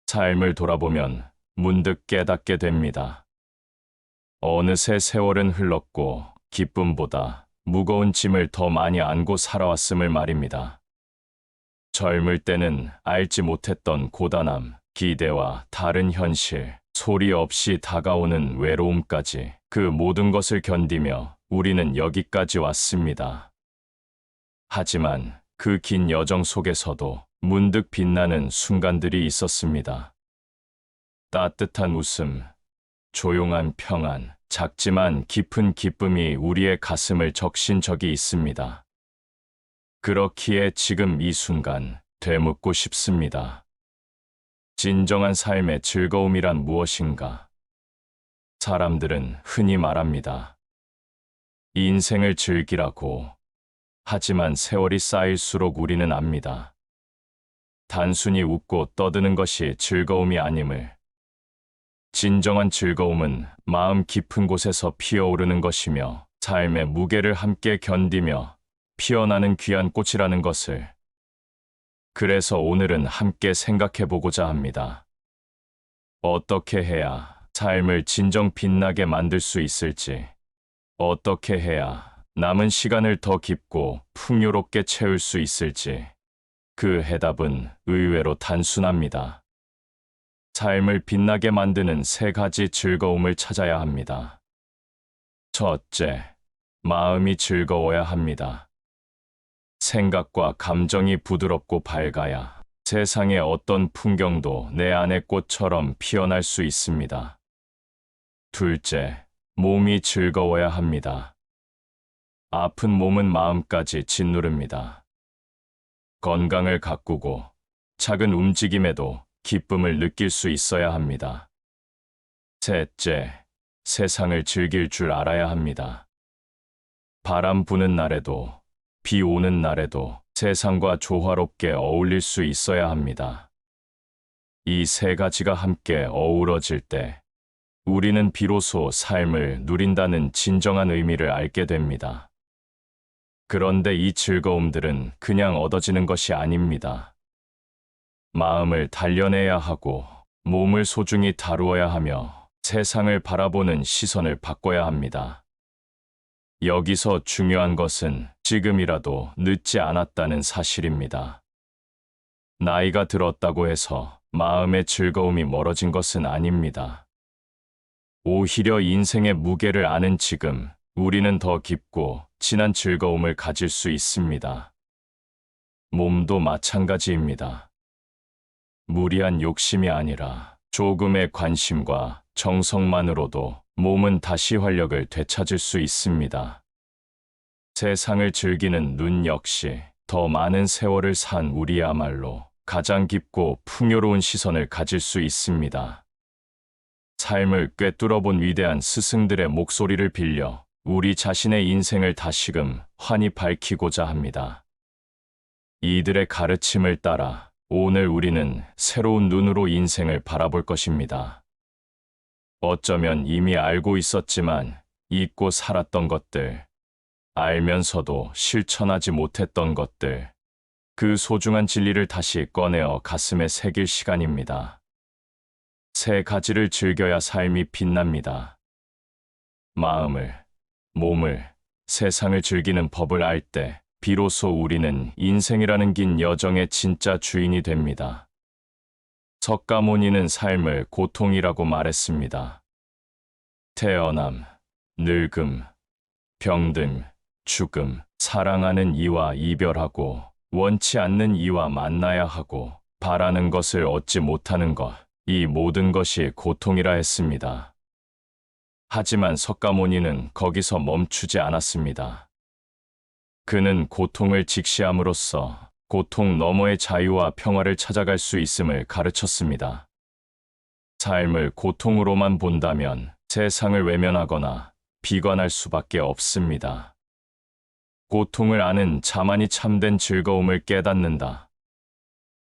삶을 돌아보면 문득 깨닫게 됩니다. 어느새 세월은 흘렀고 기쁨보다 무거운 짐을 더 많이 안고 살아왔음을 말입니다. 젊을 때는 알지 못했던 고단함, 기대와 다른 현실, 소리 없이 다가오는 외로움까지 그 모든 것을 견디며 우리는 여기까지 왔습니다. 하지만 그 긴 여정 속에서도 문득 빛나는 순간들이 있었습니다. 따뜻한 웃음, 조용한 평안, 작지만 깊은 기쁨이 우리의 가슴을 적신 적이 있습니다. 그렇기에 지금 이 순간 되묻고 싶습니다. 진정한 삶의 즐거움이란 무엇인가? 사람들은 흔히 말합니다. 인생을 즐기라고. 하지만 세월이 쌓일수록 우리는 압니다. 단순히 웃고 떠드는 것이 즐거움이 아님을. 진정한 즐거움은 마음 깊은 곳에서 피어오르는 것이며 삶의 무게를 함께 견디며 피어나는 귀한 꽃이라는 것을. 그래서 오늘은 함께 생각해 보고자 합니다. 어떻게 해야 삶을 진정 빛나게 만들 수 있을지, 어떻게 해야 남은 시간을 더 깊고 풍요롭게 채울 수 있을지, 그 해답은 의외로 단순합니다. 삶을 빛나게 만드는 세 가지 즐거움을 찾아야 합니다. 첫째, 마음이 즐거워야 합니다. 생각과 감정이 부드럽고 밝아야 세상의 어떤 풍경도 내 안의 꽃처럼 피어날 수 있습니다. 둘째, 몸이 즐거워야 합니다. 아픈 몸은 마음까지 짓누릅니다. 건강을 가꾸고 작은 움직임에도 기쁨을 느낄 수 있어야 합니다. 셋째, 세상을 즐길 줄 알아야 합니다. 바람 부는 날에도 비 오는 날에도 세상과 조화롭게 어울릴 수 있어야 합니다. 이 세 가지가 함께 어우러질 때 우리는 비로소 삶을 누린다는 진정한 의미를 알게 됩니다. 그런데 이 즐거움들은 그냥 얻어지는 것이 아닙니다. 마음을 단련해야 하고 몸을 소중히 다루어야 하며 세상을 바라보는 시선을 바꿔야 합니다. 여기서 중요한 것은 지금이라도 늦지 않았다는 사실입니다. 나이가 들었다고 해서 마음의 즐거움이 멀어진 것은 아닙니다. 오히려 인생의 무게를 아는 지금, 우리는 더 깊고 진한 즐거움을 가질 수 있습니다. 몸도 마찬가지입니다. 무리한 욕심이 아니라 조금의 관심과 정성만으로도 몸은 다시 활력을 되찾을 수 있습니다. 세상을 즐기는 눈 역시 더 많은 세월을 산 우리야말로 가장 깊고 풍요로운 시선을 가질 수 있습니다. 삶을 꿰뚫어본 위대한 스승들의 목소리를 빌려 우리 자신의 인생을 다시금 환히 밝히고자 합니다. 이들의 가르침을 따라 오늘 우리는 새로운 눈으로 인생을 바라볼 것입니다. 어쩌면 이미 알고 있었지만 잊고 살았던 것들, 알면서도 실천하지 못했던 것들, 그 소중한 진리를 다시 꺼내어 가슴에 새길 시간입니다. 세 가지를 즐겨야 삶이 빛납니다. 마음을, 몸을, 세상을 즐기는 법을 알 때 비로소 우리는 인생이라는 긴 여정의 진짜 주인이 됩니다. 석가모니는 삶을 고통이라고 말했습니다. 태어남, 늙음, 병듦, 죽음, 사랑하는 이와 이별하고 원치 않는 이와 만나야 하고 바라는 것을 얻지 못하는 것, 이 모든 것이 고통이라 했습니다. 하지만 석가모니는 거기서 멈추지 않았습니다. 그는 고통을 직시함으로써 고통 너머의 자유와 평화를 찾아갈 수 있음을 가르쳤습니다. 삶을 고통으로만 본다면 세상을 외면하거나 비관할 수밖에 없습니다. 고통을 아는 자만이 참된 즐거움을 깨닫는다.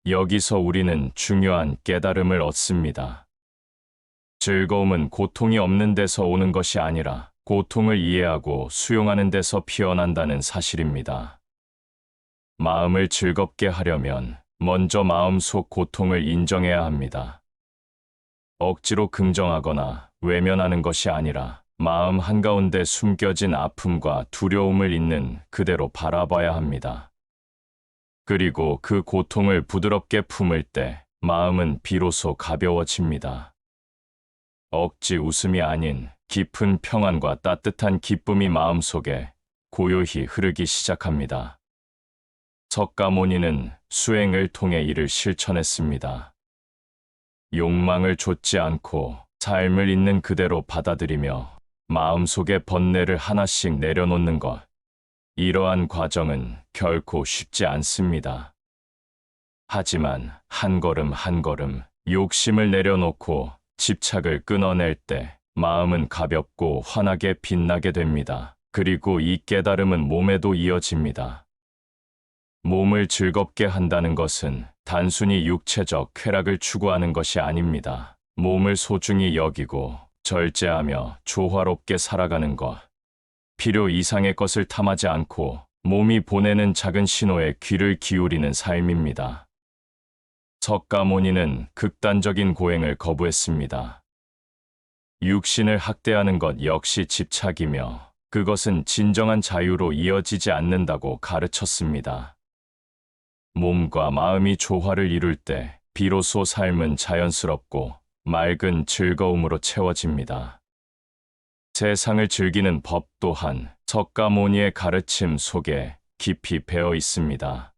여기서 우리는 중요한 깨달음을 얻습니다. 즐거움은 고통이 없는 데서 오는 것이 아니라 고통을 이해하고 수용하는 데서 피어난다는 사실입니다. 마음을 즐겁게 하려면 먼저 마음속 고통을 인정해야 합니다. 억지로 긍정하거나 외면하는 것이 아니라 마음 한가운데 숨겨진 아픔과 두려움을 있는 그대로 바라봐야 합니다. 그리고 그 고통을 부드럽게 품을 때 마음은 비로소 가벼워집니다. 억지 웃음이 아닌 깊은 평안과 따뜻한 기쁨이 마음속에 고요히 흐르기 시작합니다. 석가모니는 수행을 통해 이를 실천했습니다. 욕망을 좇지 않고 삶을 있는 그대로 받아들이며 마음속의 번뇌를 하나씩 내려놓는 것. 이러한 과정은 결코 쉽지 않습니다. 하지만 한 걸음 한 걸음 욕심을 내려놓고 집착을 끊어낼 때 마음은 가볍고 환하게 빛나게 됩니다. 그리고 이 깨달음은 몸에도 이어집니다. 몸을 즐겁게 한다는 것은 단순히 육체적 쾌락을 추구하는 것이 아닙니다. 몸을 소중히 여기고 절제하며 조화롭게 살아가는 것. 필요 이상의 것을 탐하지 않고 몸이 보내는 작은 신호에 귀를 기울이는 삶입니다. 석가모니는 극단적인 고행을 거부했습니다. 육신을 학대하는 것 역시 집착이며 그것은 진정한 자유로 이어지지 않는다고 가르쳤습니다. 몸과 마음이 조화를 이룰 때 비로소 삶은 자연스럽고 맑은 즐거움으로 채워집니다. 세상을 즐기는 법 또한 석가모니의 가르침 속에 깊이 배어 있습니다.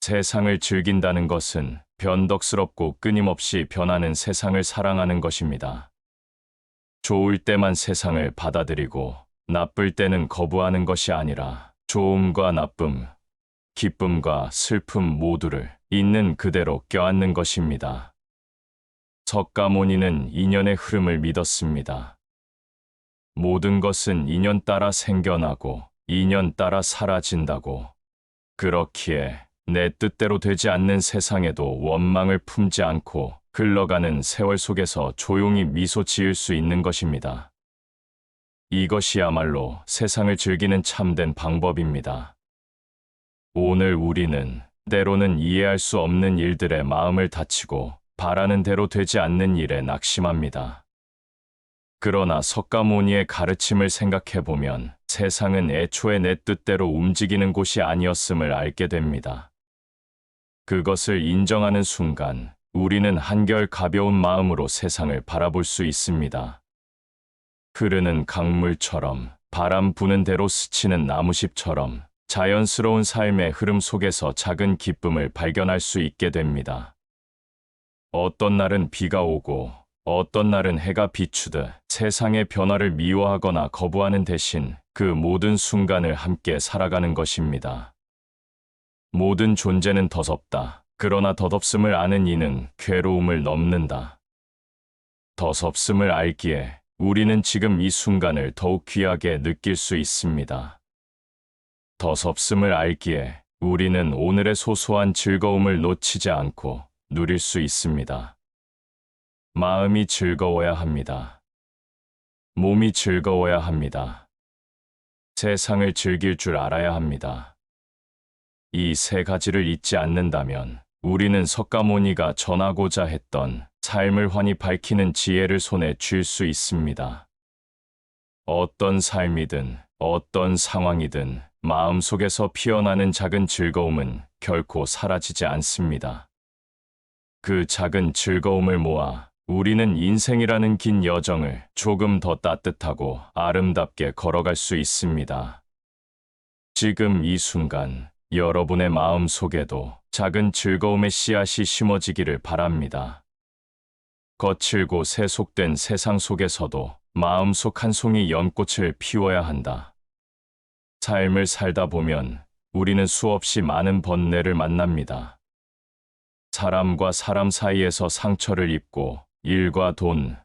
세상을 즐긴다는 것은 변덕스럽고 끊임없이 변하는 세상을 사랑하는 것입니다. 좋을 때만 세상을 받아들이고 나쁠 때는 거부하는 것이 아니라 좋음과 나쁨, 기쁨과 슬픔 모두를 있는 그대로 껴안는 것입니다. 석가모니는 인연의 흐름을 믿었습니다. 모든 것은 인연 따라 생겨나고 인연 따라 사라진다고. 그렇기에 내 뜻대로 되지 않는 세상에도 원망을 품지 않고 흘러가는 세월 속에서 조용히 미소 지을 수 있는 것입니다. 이것이야말로 세상을 즐기는 참된 방법입니다. 오늘 우리는 때로는 이해할 수 없는 일들에 마음을 다치고 바라는 대로 되지 않는 일에 낙심합니다. 그러나 석가모니의 가르침을 생각해보면 세상은 애초에 내 뜻대로 움직이는 곳이 아니었음을 알게 됩니다. 그것을 인정하는 순간 우리는 한결 가벼운 마음으로 세상을 바라볼 수 있습니다. 흐르는 강물처럼, 바람 부는 대로 스치는 나무잎처럼 자연스러운 삶의 흐름 속에서 작은 기쁨을 발견할 수 있게 됩니다. 어떤 날은 비가 오고 어떤 날은 해가 비추듯 세상의 변화를 미워하거나 거부하는 대신 그 모든 순간을 함께 살아가는 것입니다. 모든 존재는 더덥다. 그러나 덧없음을 아는 이는 괴로움을 넘는다. 덧없음을 알기에 우리는 지금 이 순간을 더욱 귀하게 느낄 수 있습니다. 덧없음을 알기에 우리는 오늘의 소소한 즐거움을 놓치지 않고 누릴 수 있습니다. 마음이 즐거워야 합니다. 몸이 즐거워야 합니다. 세상을 즐길 줄 알아야 합니다. 이 세 가지를 잊지 않는다면 우리는 석가모니가 전하고자 했던 삶을 환히 밝히는 지혜를 손에 쥘 수 있습니다. 어떤 삶이든 어떤 상황이든 마음속에서 피어나는 작은 즐거움은 결코 사라지지 않습니다. 그 작은 즐거움을 모아 우리는 인생이라는 긴 여정을 조금 더 따뜻하고 아름답게 걸어갈 수 있습니다. 지금 이 순간 여러분의 마음 속에도 작은 즐거움의 씨앗이 심어지기를 바랍니다. 거칠고 세속된 세상 속에서도 마음속 한 송이 연꽃을 피워야 한다. 삶을 살다 보면 우리는 수없이 많은 번뇌를 만납니다. 사람과 사람 사이에서 상처를 입고 일과 돈,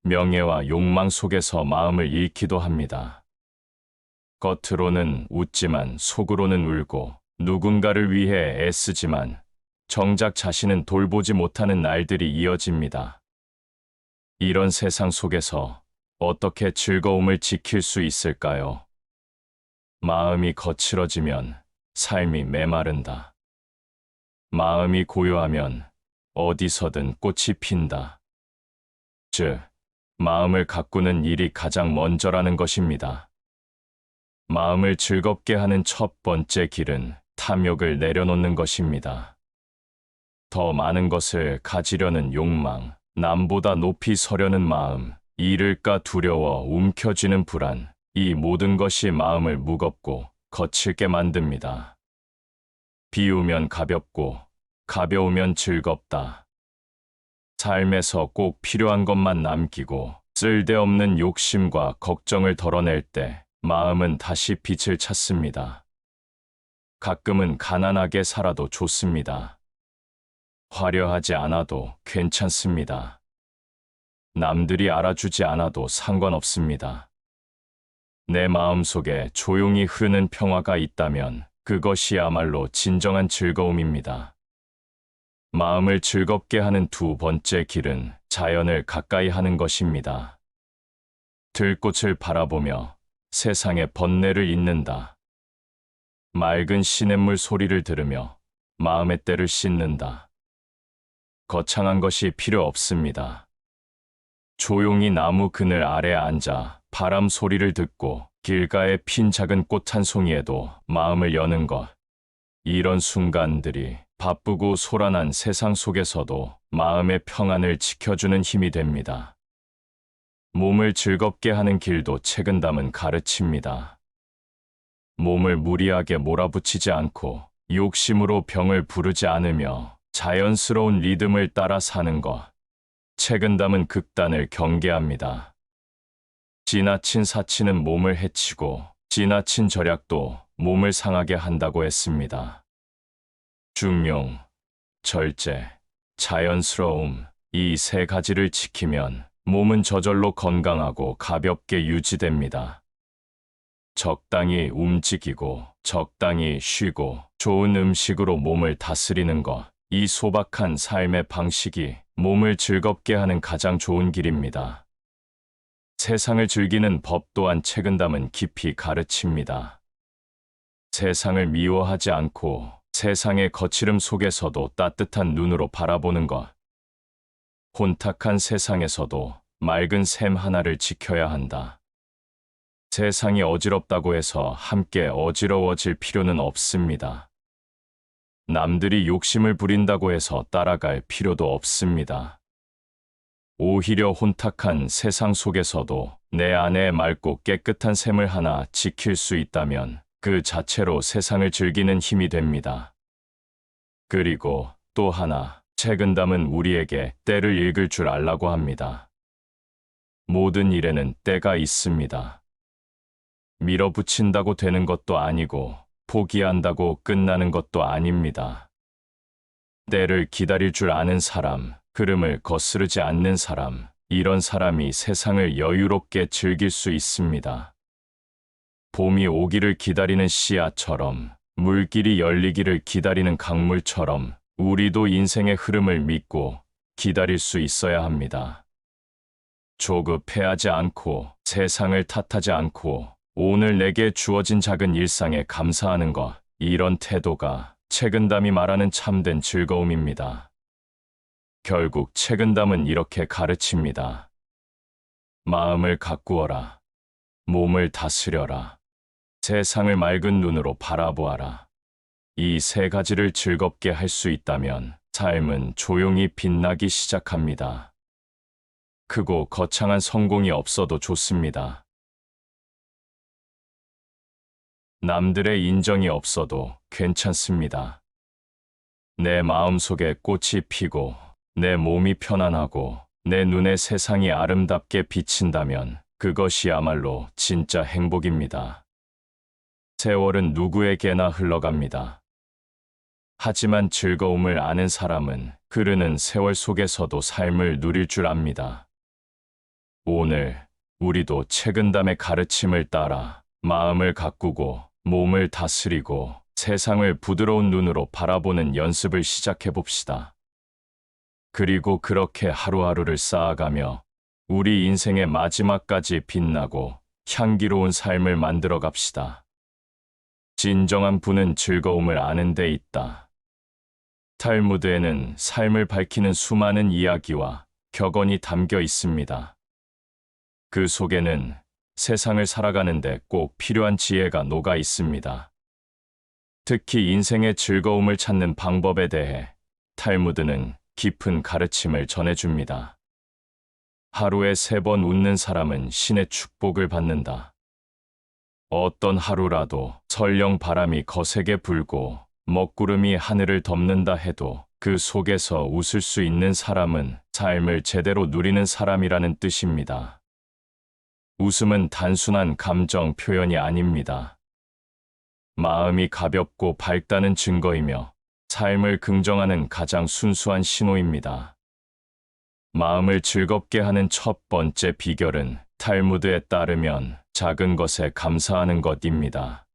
명예와 욕망 속에서 마음을 잃기도 합니다. 겉으로는 웃지만 속으로는 울고 누군가를 위해 애쓰지만 정작 자신은 돌보지 못하는 날들이 이어집니다. 이런 세상 속에서 어떻게 즐거움을 지킬 수 있을까요? 마음이 거칠어지면 삶이 메마른다. 마음이 고요하면 어디서든 꽃이 핀다. 즉, 마음을 가꾸는 일이 가장 먼저라는 것입니다. 마음을 즐겁게 하는 첫 번째 길은 탐욕을 내려놓는 것입니다. 더 많은 것을 가지려는 욕망, 남보다 높이 서려는 마음, 잃을까 두려워 움켜쥐는 불안, 이 모든 것이 마음을 무겁고 거칠게 만듭니다. 비우면 가볍고, 가벼우면 즐겁다. 삶에서 꼭 필요한 것만 남기고 쓸데없는 욕심과 걱정을 덜어낼 때 마음은 다시 빛을 찾습니다. 가끔은 가난하게 살아도 좋습니다. 화려하지 않아도 괜찮습니다. 남들이 알아주지 않아도 상관없습니다. 내 마음속에 조용히 흐르는 평화가 있다면 그것이야말로 진정한 즐거움입니다. 마음을 즐겁게 하는 두 번째 길은 자연을 가까이 하는 것입니다. 들꽃을 바라보며 세상의 번뇌를 잊는다. 맑은 시냇물 소리를 들으며 마음의 때를 씻는다. 거창한 것이 필요 없습니다. 조용히 나무 그늘 아래 앉아 바람 소리를 듣고 길가에 핀 작은 꽃 한 송이에도 마음을 여는 것. 이런 순간들이 바쁘고 소란한 세상 속에서도 마음의 평안을 지켜주는 힘이 됩니다. 몸을 즐겁게 하는 길도 책은 담은 가르칩니다. 몸을 무리하게 몰아붙이지 않고 욕심으로 병을 부르지 않으며 자연스러운 리듬을 따라 사는 것. 책은 담은 극단을 경계합니다. 지나친 사치는 몸을 해치고 지나친 절약도 몸을 상하게 한다고 했습니다. 중용, 절제, 자연스러움, 이 세 가지를 지키면 몸은 저절로 건강하고 가볍게 유지됩니다. 적당히 움직이고 적당히 쉬고 좋은 음식으로 몸을 다스리는 것, 이 소박한 삶의 방식이 몸을 즐겁게 하는 가장 좋은 길입니다. 세상을 즐기는 법 또한 책은 담은 깊이 가르칩니다. 세상을 미워하지 않고 세상의 거칠음 속에서도 따뜻한 눈으로 바라보는 것. 혼탁한 세상에서도 맑은 샘 하나를 지켜야 한다. 세상이 어지럽다고 해서 함께 어지러워질 필요는 없습니다. 남들이 욕심을 부린다고 해서 따라갈 필요도 없습니다. 오히려 혼탁한 세상 속에서도 내 안에 맑고 깨끗한 샘을 하나 지킬 수 있다면 그 자체로 세상을 즐기는 힘이 됩니다. 그리고 또 하나, 책은 담은 우리에게 때를 읽을 줄 알라고 합니다. 모든 일에는 때가 있습니다. 밀어붙인다고 되는 것도 아니고 포기한다고 끝나는 것도 아닙니다. 때를 기다릴 줄 아는 사람, 흐름을 거스르지 않는 사람, 이런 사람이 세상을 여유롭게 즐길 수 있습니다. 봄이 오기를 기다리는 씨앗처럼, 물길이 열리기를 기다리는 강물처럼 우리도 인생의 흐름을 믿고 기다릴 수 있어야 합니다. 조급해하지 않고 세상을 탓하지 않고 오늘 내게 주어진 작은 일상에 감사하는 것, 이런 태도가 책은 담이 말하는 참된 즐거움입니다. 결국 책은 담은 이렇게 가르칩니다. 마음을 가꾸어라. 몸을 다스려라. 세상을 맑은 눈으로 바라보아라. 이 세 가지를 즐겁게 할 수 있다면 삶은 조용히 빛나기 시작합니다. 크고 거창한 성공이 없어도 좋습니다. 남들의 인정이 없어도 괜찮습니다. 내 마음속에 꽃이 피고 내 몸이 편안하고 내 눈에 세상이 아름답게 비친다면 그것이야말로 진짜 행복입니다. 세월은 누구에게나 흘러갑니다. 하지만 즐거움을 아는 사람은 흐르는 세월 속에서도 삶을 누릴 줄 압니다. 오늘 우리도 책은 담의 가르침을 따라 마음을 가꾸고 몸을 다스리고 세상을 부드러운 눈으로 바라보는 연습을 시작해 봅시다. 그리고 그렇게 하루하루를 쌓아가며 우리 인생의 마지막까지 빛나고 향기로운 삶을 만들어 갑시다. 진정한 부는 즐거움을 아는 데 있다. 탈무드에는 삶을 밝히는 수많은 이야기와 격언이 담겨 있습니다. 그 속에는 세상을 살아가는데 꼭 필요한 지혜가 녹아 있습니다. 특히 인생의 즐거움을 찾는 방법에 대해 탈무드는 깊은 가르침을 전해줍니다. 하루에 3번 웃는 사람은 신의 축복을 받는다. 어떤 하루라도 설령 바람이 거세게 불고 먹구름이 하늘을 덮는다 해도 그 속에서 웃을 수 있는 사람은 삶을 제대로 누리는 사람이라는 뜻입니다. 웃음은 단순한 감정 표현이 아닙니다. 마음이 가볍고 밝다는 증거이며 삶을 긍정하는 가장 순수한 신호입니다. 마음을 즐겁게 하는 첫 번째 비결은 탈무드에 따르면 작은 것에 감사하는 것입니다.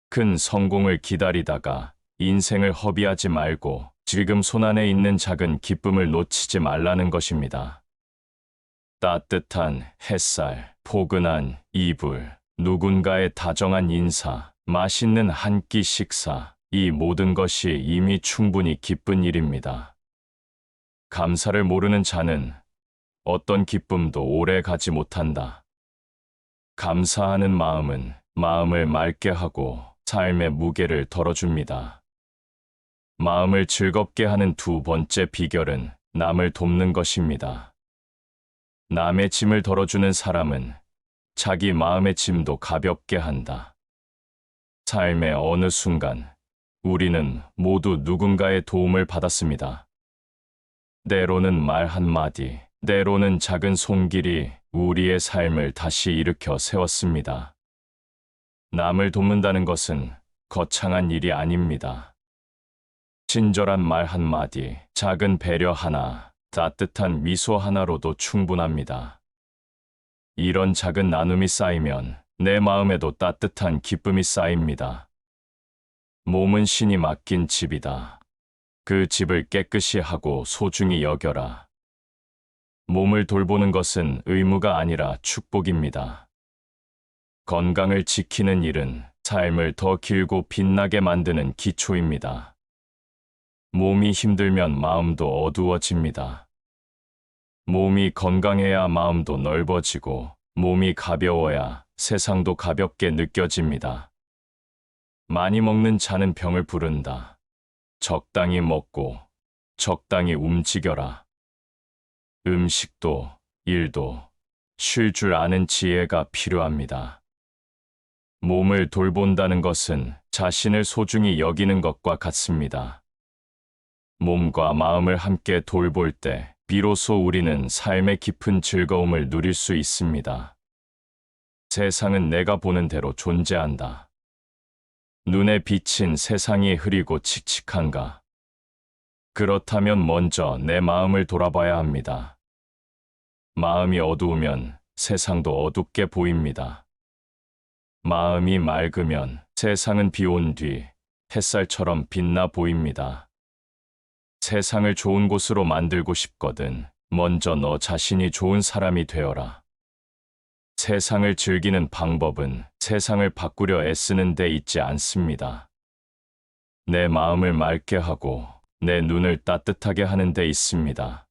큰 성공을 기다리다가 인생을 허비하지 말고 지금 손안에 있는 작은 기쁨을 놓치지 말라는 것입니다. 따뜻한 햇살, 포근한 이불, 누군가의 다정한 인사, 맛있는 한 끼 식사, 이 모든 것이 이미 충분히 기쁜 일입니다. 감사를 모르는 자는 어떤 기쁨도 오래 가지 못한다. 감사하는 마음은 마음을 맑게 하고 삶의 무게를 덜어줍니다. 마음을 즐겁게 하는 두 번째 비결은 남을 돕는 것입니다. 남의 짐을 덜어주는 사람은 자기 마음의 짐도 가볍게 한다. 삶의 어느 순간 우리는 모두 누군가의 도움을 받았습니다. 때로는 말 한마디, 때로는 작은 손길이 우리의 삶을 다시 일으켜 세웠습니다. 남을 돕는다는 것은 거창한 일이 아닙니다. 친절한 말 한마디, 작은 배려 하나, 따뜻한 미소 하나로도 충분합니다. 이런 작은 나눔이 쌓이면 내 마음에도 따뜻한 기쁨이 쌓입니다. 몸은 신이 맡긴 집이다. 그 집을 깨끗이 하고 소중히 여겨라. 몸을 돌보는 것은 의무가 아니라 축복입니다. 건강을 지키는 일은 삶을 더 길고 빛나게 만드는 기초입니다. 몸이 힘들면 마음도 어두워집니다. 몸이 건강해야 마음도 넓어지고 몸이 가벼워야 세상도 가볍게 느껴집니다. 많이 먹는 자는 병을 부른다. 적당히 먹고 적당히 움직여라. 음식도 일도 쉴 줄 아는 지혜가 필요합니다. 몸을 돌본다는 것은 자신을 소중히 여기는 것과 같습니다. 몸과 마음을 함께 돌볼 때 비로소 우리는 삶의 깊은 즐거움을 누릴 수 있습니다. 세상은 내가 보는 대로 존재한다. 눈에 비친 세상이 흐리고 칙칙한가? 그렇다면 먼저 내 마음을 돌아봐야 합니다. 마음이 어두우면 세상도 어둡게 보입니다. 마음이 맑으면 세상은 비 온 뒤 햇살처럼 빛나 보입니다. 세상을 좋은 곳으로 만들고 싶거든 먼저 너 자신이 좋은 사람이 되어라. 세상을 즐기는 방법은 세상을 바꾸려 애쓰는 데 있지 않습니다. 내 마음을 맑게 하고 내 눈을 따뜻하게 하는 데 있습니다.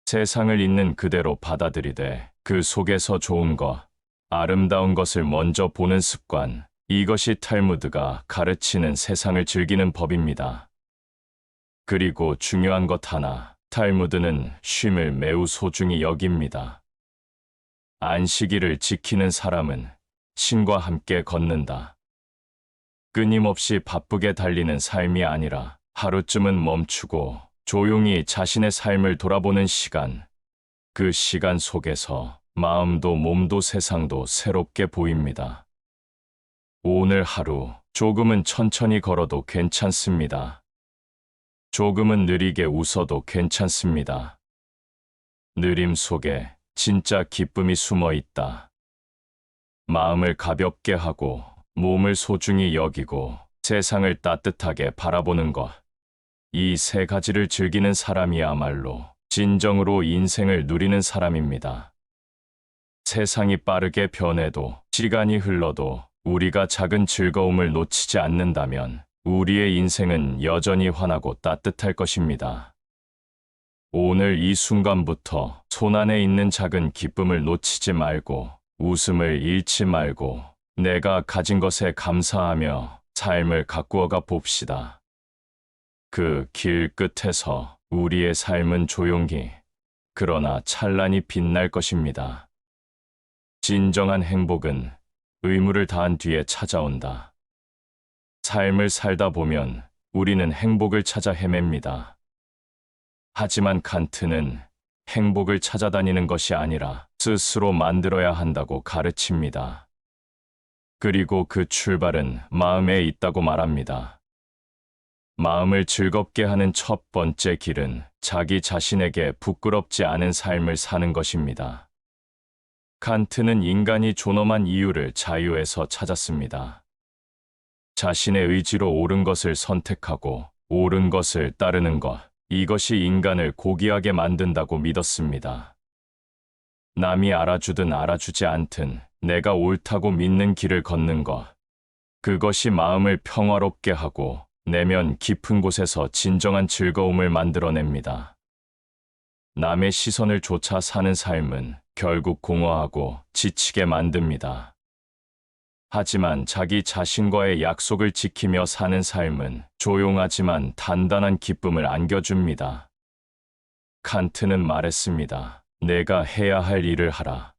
세상을 있는 그대로 받아들이되 그 속에서 좋은 것, 아름다운 것을 먼저 보는 습관, 이것이 탈무드가 가르치는 세상을 즐기는 법입니다. 그리고 중요한 것 하나, 탈무드는 쉼을 매우 소중히 여깁니다. 안식일을 지키는 사람은 신과 함께 걷는다. 끊임없이 바쁘게 달리는 삶이 아니라 하루쯤은 멈추고 조용히 자신의 삶을 돌아보는 시간, 그 시간 속에서 마음도 몸도 세상도 새롭게 보입니다. 오늘 하루 조금은 천천히 걸어도 괜찮습니다. 조금은 느리게 웃어도 괜찮습니다. 느림 속에 진짜 기쁨이 숨어 있다. 마음을 가볍게 하고 몸을 소중히 여기고 세상을 따뜻하게 바라보는 것. 이 3가지를 즐기는 사람이야말로 진정으로 인생을 누리는 사람입니다. 세상이 빠르게 변해도 시간이 흘러도 우리가 작은 즐거움을 놓치지 않는다면 우리의 인생은 여전히 환하고 따뜻할 것입니다. 오늘 이 순간부터 손안에 있는 작은 기쁨을 놓치지 말고 웃음을 잃지 말고 내가 가진 것에 감사하며 삶을 가꾸어가 봅시다. 그 길 끝에서 우리의 삶은 조용히 그러나 찬란히 빛날 것입니다. 진정한 행복은 의무를 다한 뒤에 찾아온다. 삶을 살다 보면 우리는 행복을 찾아 헤맵니다. 하지만 칸트는 행복을 찾아다니는 것이 아니라 스스로 만들어야 한다고 가르칩니다. 그리고 그 출발은 마음에 있다고 말합니다. 마음을 즐겁게 하는 첫 번째 길은 자기 자신에게 부끄럽지 않은 삶을 사는 것입니다. 칸트는 인간이 존엄한 이유를 자유에서 찾았습니다. 자신의 의지로 옳은 것을 선택하고 옳은 것을 따르는 것, 이것이 인간을 고귀하게 만든다고 믿었습니다. 남이 알아주든 알아주지 않든 내가 옳다고 믿는 길을 걷는 것, 그것이 마음을 평화롭게 하고 내면 깊은 곳에서 진정한 즐거움을 만들어냅니다. 남의 시선을 쫓아 사는 삶은 결국 공허하고 지치게 만듭니다. 하지만 자기 자신과의 약속을 지키며 사는 삶은 조용하지만 단단한 기쁨을 안겨줍니다. 칸트는 말했습니다. 내가 해야 할 일을 하라.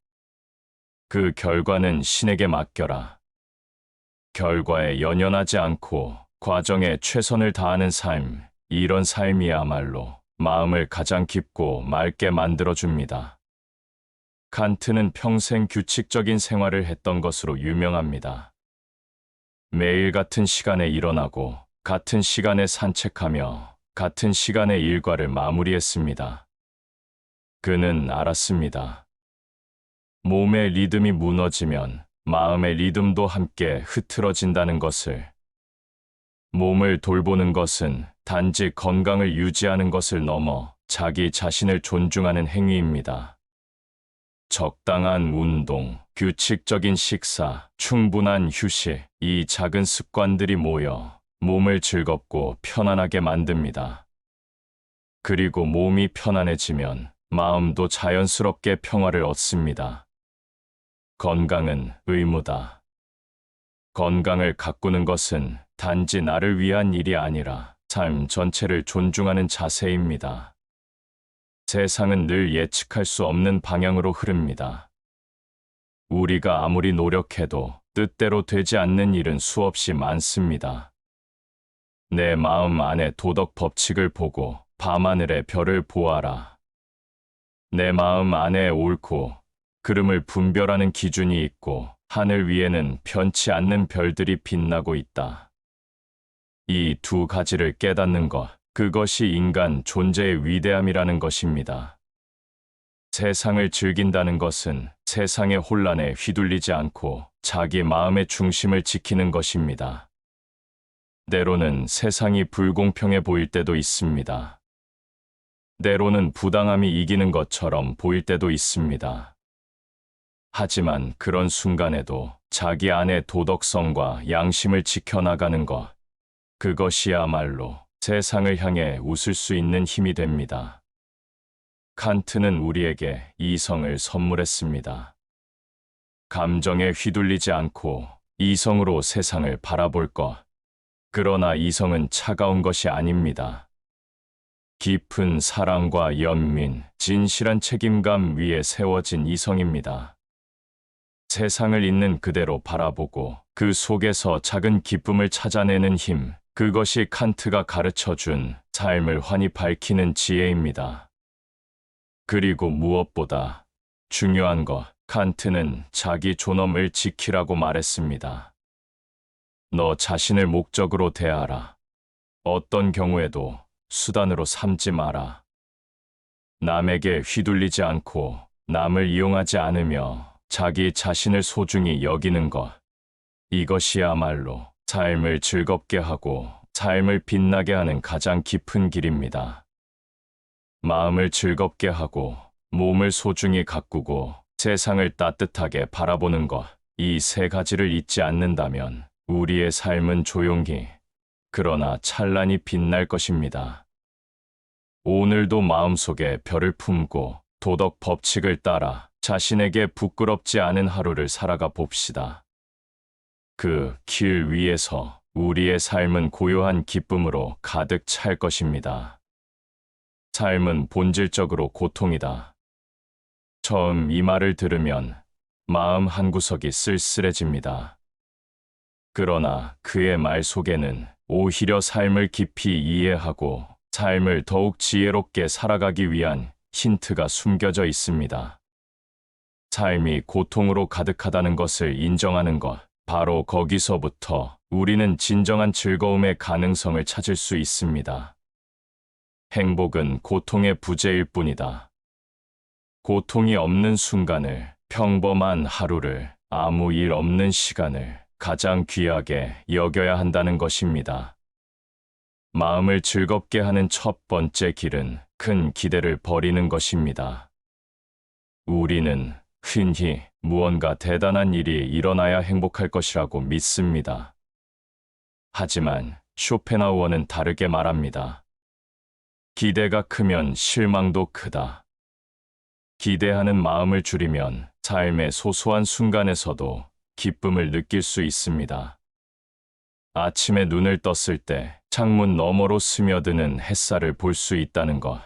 그 결과는 신에게 맡겨라. 결과에 연연하지 않고 과정에 최선을 다하는 삶, 이런 삶이야말로 마음을 가장 깊고 맑게 만들어줍니다. 칸트는 평생 규칙적인 생활을 했던 것으로 유명합니다. 매일 같은 시간에 일어나고 같은 시간에 산책하며 같은 시간에 일과를 마무리했습니다. 그는 알았습니다. 몸의 리듬이 무너지면 마음의 리듬도 함께 흐트러진다는 것을. 몸을 돌보는 것은 단지 건강을 유지하는 것을 넘어 자기 자신을 존중하는 행위입니다. 적당한 운동, 규칙적인 식사, 충분한 휴식, 이 작은 습관들이 모여 몸을 즐겁고 편안하게 만듭니다. 그리고 몸이 편안해지면 마음도 자연스럽게 평화를 얻습니다. 건강은 의무다. 건강을 가꾸는 것은 단지 나를 위한 일이 아니라 삶 전체를 존중하는 자세입니다. 세상은 늘 예측할 수 없는 방향으로 흐릅니다. 우리가 아무리 노력해도 뜻대로 되지 않는 일은 수없이 많습니다. 내 마음 안에 도덕 법칙을 보고 밤하늘의 별을 보아라. 내 마음 안에 옳고 그름을 분별하는 기준이 있고 하늘 위에는 변치 않는 별들이 빛나고 있다. 이 두 가지를 깨닫는 것, 그것이 인간 존재의 위대함이라는 것입니다. 세상을 즐긴다는 것은 세상의 혼란에 휘둘리지 않고 자기 마음의 중심을 지키는 것입니다. 때로는 세상이 불공평해 보일 때도 있습니다. 때로는 부당함이 이기는 것처럼 보일 때도 있습니다. 하지만 그런 순간에도 자기 안의 도덕성과 양심을 지켜나가는 것, 그것이야말로 세상을 향해 웃을 수 있는 힘이 됩니다. 칸트는 우리에게 이성을 선물했습니다. 감정에 휘둘리지 않고 이성으로 세상을 바라볼 것. 그러나 이성은 차가운 것이 아닙니다. 깊은 사랑과 연민, 진실한 책임감 위에 세워진 이성입니다. 세상을 있는 그대로 바라보고 그 속에서 작은 기쁨을 찾아내는 힘, 그것이 칸트가 가르쳐준 삶을 환히 밝히는 지혜입니다. 그리고 무엇보다 중요한 것, 칸트는 자기 존엄을 지키라고 말했습니다. 너 자신을 목적으로 대하라. 어떤 경우에도 수단으로 삼지 마라. 남에게 휘둘리지 않고 남을 이용하지 않으며 자기 자신을 소중히 여기는 것. 이것이야말로 삶을 즐겁게 하고 삶을 빛나게 하는 가장 깊은 길입니다. 마음을 즐겁게 하고 몸을 소중히 가꾸고 세상을 따뜻하게 바라보는 것. 이 세 가지를 잊지 않는다면 우리의 삶은 조용히 그러나 찬란히 빛날 것입니다. 오늘도 마음속에 별을 품고 도덕 법칙을 따라 자신에게 부끄럽지 않은 하루를 살아가 봅시다. 그 길 위에서 우리의 삶은 고요한 기쁨으로 가득 찰 것입니다. 삶은 본질적으로 고통이다. 처음 이 말을 들으면 마음 한구석이 쓸쓸해집니다. 그러나 그의 말 속에는 오히려 삶을 깊이 이해하고 삶을 더욱 지혜롭게 살아가기 위한 힌트가 숨겨져 있습니다. 삶이 고통으로 가득하다는 것을 인정하는 것, 바로 거기서부터 우리는 진정한 즐거움의 가능성을 찾을 수 있습니다. 행복은 고통의 부재일 뿐이다. 고통이 없는 순간을, 평범한 하루를, 아무 일 없는 시간을 가장 귀하게 여겨야 한다는 것입니다. 마음을 즐겁게 하는 첫 번째 길은 큰 기대를 버리는 것입니다. 우리는 흔히 무언가 대단한 일이 일어나야 행복할 것이라고 믿습니다. 하지만 쇼펜하우어는 다르게 말합니다. 기대가 크면 실망도 크다. 기대하는 마음을 줄이면 삶의 소소한 순간에서도 기쁨을 느낄 수 있습니다. 아침에 눈을 떴을 때 창문 너머로 스며드는 햇살을 볼 수 있다는 것.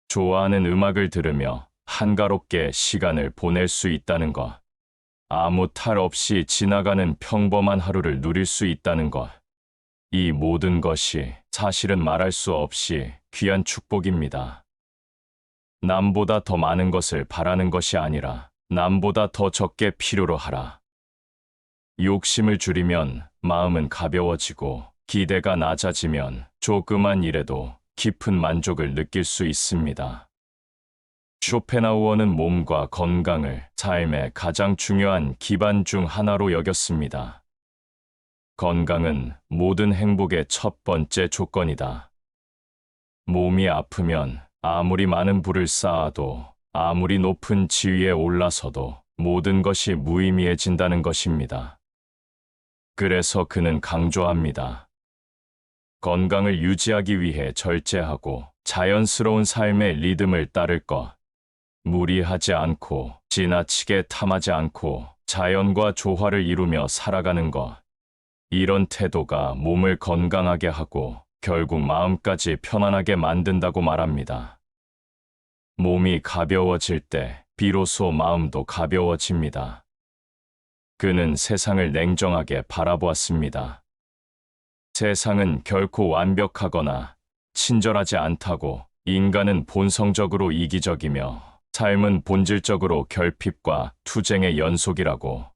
좋아하는 음악을 들으며 한가롭게 시간을 보낼 수 있다는 것. 아무 탈 없이 지나가는 평범한 하루를 누릴 수 있다는 것. 이 모든 것이 사실은 말할 수 없이 귀한 축복입니다. 남보다 더 많은 것을 바라는 것이 아니라 남보다 더 적게 필요로 하라. 욕심을 줄이면 마음은 가벼워지고 기대가 낮아지면 조그만 일에도 깊은 만족을 느낄 수 있습니다. 쇼펜하우어는 몸과 건강을 삶의 가장 중요한 기반 중 하나로 여겼습니다. 건강은 모든 행복의 첫 번째 조건이다. 몸이 아프면 아무리 많은 부를 쌓아도 아무리 높은 지위에 올라서도 모든 것이 무의미해진다는 것입니다. 그래서 그는 강조합니다. 건강을 유지하기 위해 절제하고 자연스러운 삶의 리듬을 따를 것. 무리하지 않고 지나치게 탐하지 않고 자연과 조화를 이루며 살아가는 것. 이런 태도가 몸을 건강하게 하고 결국 마음까지 편안하게 만든다고 말합니다. 몸이 가벼워질 때 비로소 마음도 가벼워집니다. 그는 세상을 냉정하게 바라보았습니다. 세상은 결코 완벽하거나 친절하지 않다고, 인간은 본성적으로 이기적이며 삶은 본질적으로 결핍과 투쟁의 연속이라고.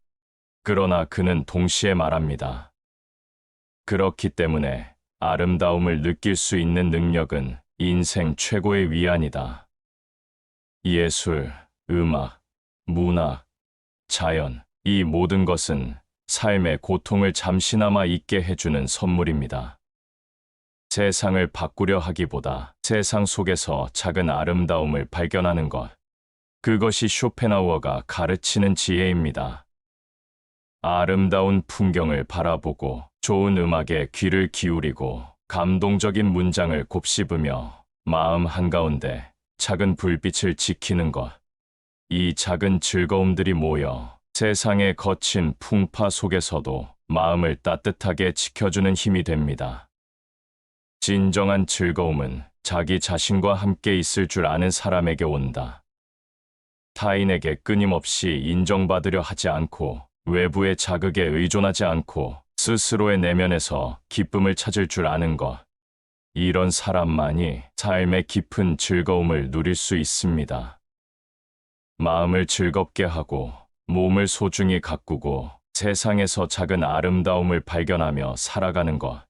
그러나 그는 동시에 말합니다. 그렇기 때문에 아름다움을 느낄 수 있는 능력은 인생 최고의 위안이다. 예술, 음악, 문학, 자연, 이 모든 것은 삶의 고통을 잠시나마 잊게 해주는 선물입니다. 세상을 바꾸려 하기보다 세상 속에서 작은 아름다움을 발견하는 것. 그것이 쇼펜하우어가 가르치는 지혜입니다. 아름다운 풍경을 바라보고 좋은 음악에 귀를 기울이고 감동적인 문장을 곱씹으며 마음 한가운데 작은 불빛을 지키는 것. 이 작은 즐거움들이 모여 세상의 거친 풍파 속에서도 마음을 따뜻하게 지켜주는 힘이 됩니다. 진정한 즐거움은 자기 자신과 함께 있을 줄 아는 사람에게 온다. 타인에게 끊임없이 인정받으려 하지 않고 외부의 자극에 의존하지 않고 스스로의 내면에서 기쁨을 찾을 줄 아는 것. 이런 사람만이 삶의 깊은 즐거움을 누릴 수 있습니다. 마음을 즐겁게 하고 몸을 소중히 가꾸고 세상에서 작은 아름다움을 발견하며 살아가는 것.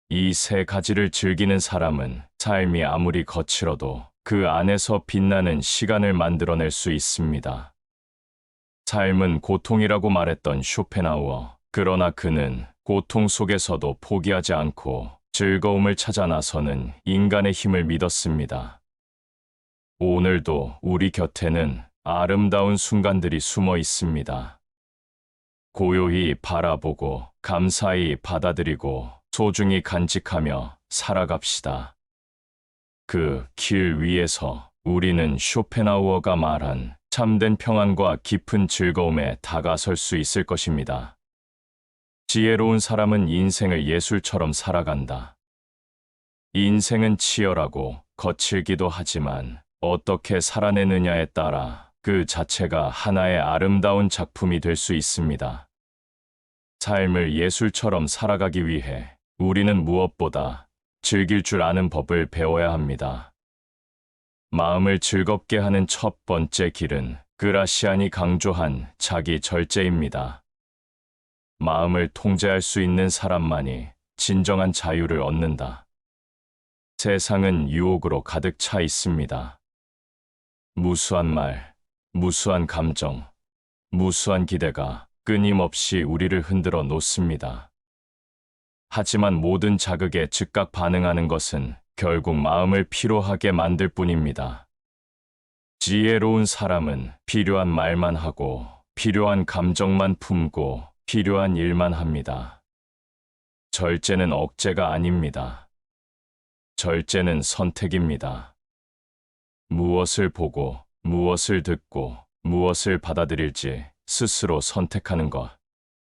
이 세 가지를 즐기는 사람은 삶이 아무리 거칠어도 그 안에서 빛나는 시간을 만들어낼 수 있습니다. 삶은 고통이라고 말했던 쇼펜하우어. 그러나 그는 고통 속에서도 포기하지 않고 즐거움을 찾아 나서는 인간의 힘을 믿었습니다. 오늘도 우리 곁에는 아름다운 순간들이 숨어 있습니다. 고요히 바라보고 감사히 받아들이고 소중히 간직하며 살아갑시다. 그 길 위에서 우리는 쇼펜하우어가 말한 참된 평안과 깊은 즐거움에 다가설 수 있을 것입니다. 지혜로운 사람은 인생을 예술처럼 살아간다. 인생은 치열하고 거칠기도 하지만 어떻게 살아내느냐에 따라 그 자체가 하나의 아름다운 작품이 될 수 있습니다. 삶을 예술처럼 살아가기 위해 우리는 무엇보다 즐길 줄 아는 법을 배워야 합니다. 마음을 즐겁게 하는 첫 번째 길은 그라시안이 강조한 자기 절제입니다. 마음을 통제할 수 있는 사람만이 진정한 자유를 얻는다. 세상은 유혹으로 가득 차 있습니다. 무수한 말, 무수한 감정, 무수한 기대가 끊임없이 우리를 흔들어 놓습니다. 하지만 모든 자극에 즉각 반응하는 것은 결국 마음을 피로하게 만들 뿐입니다. 지혜로운 사람은 필요한 말만 하고, 필요한 감정만 품고, 필요한 일만 합니다. 절제는 억제가 아닙니다. 절제는 선택입니다. 무엇을 보고, 무엇을 듣고, 무엇을 받아들일지 스스로 선택하는 것.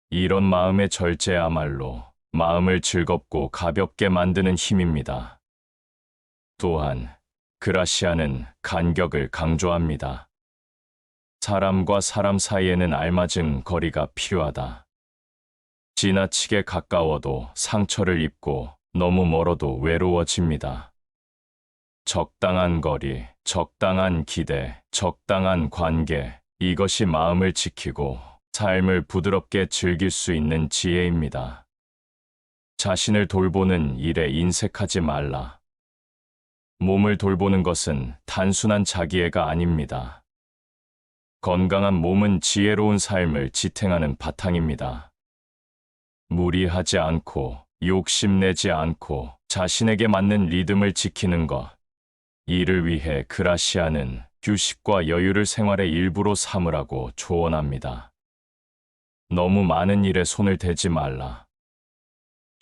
이런 마음의 절제야말로 마음을 즐겁고 가볍게 만드는 힘입니다. 또한 그라시아는 간격을 강조합니다. 사람과 사람 사이에는 알맞은 거리가 필요하다. 지나치게 가까워도 상처를 입고 너무 멀어도 외로워집니다. 적당한 거리, 적당한 기대, 적당한 관계, 이것이 마음을 지키고 삶을 부드럽게 즐길 수 있는 지혜입니다. 자신을 돌보는 일에 인색하지 말라. 몸을 돌보는 것은 단순한 자기애가 아닙니다. 건강한 몸은 지혜로운 삶을 지탱하는 바탕입니다. 무리하지 않고 욕심내지 않고 자신에게 맞는 리듬을 지키는 것. 이를 위해 그라시아는 휴식과 여유를 생활의 일부로 삼으라고 조언합니다. 너무 많은 일에 손을 대지 말라.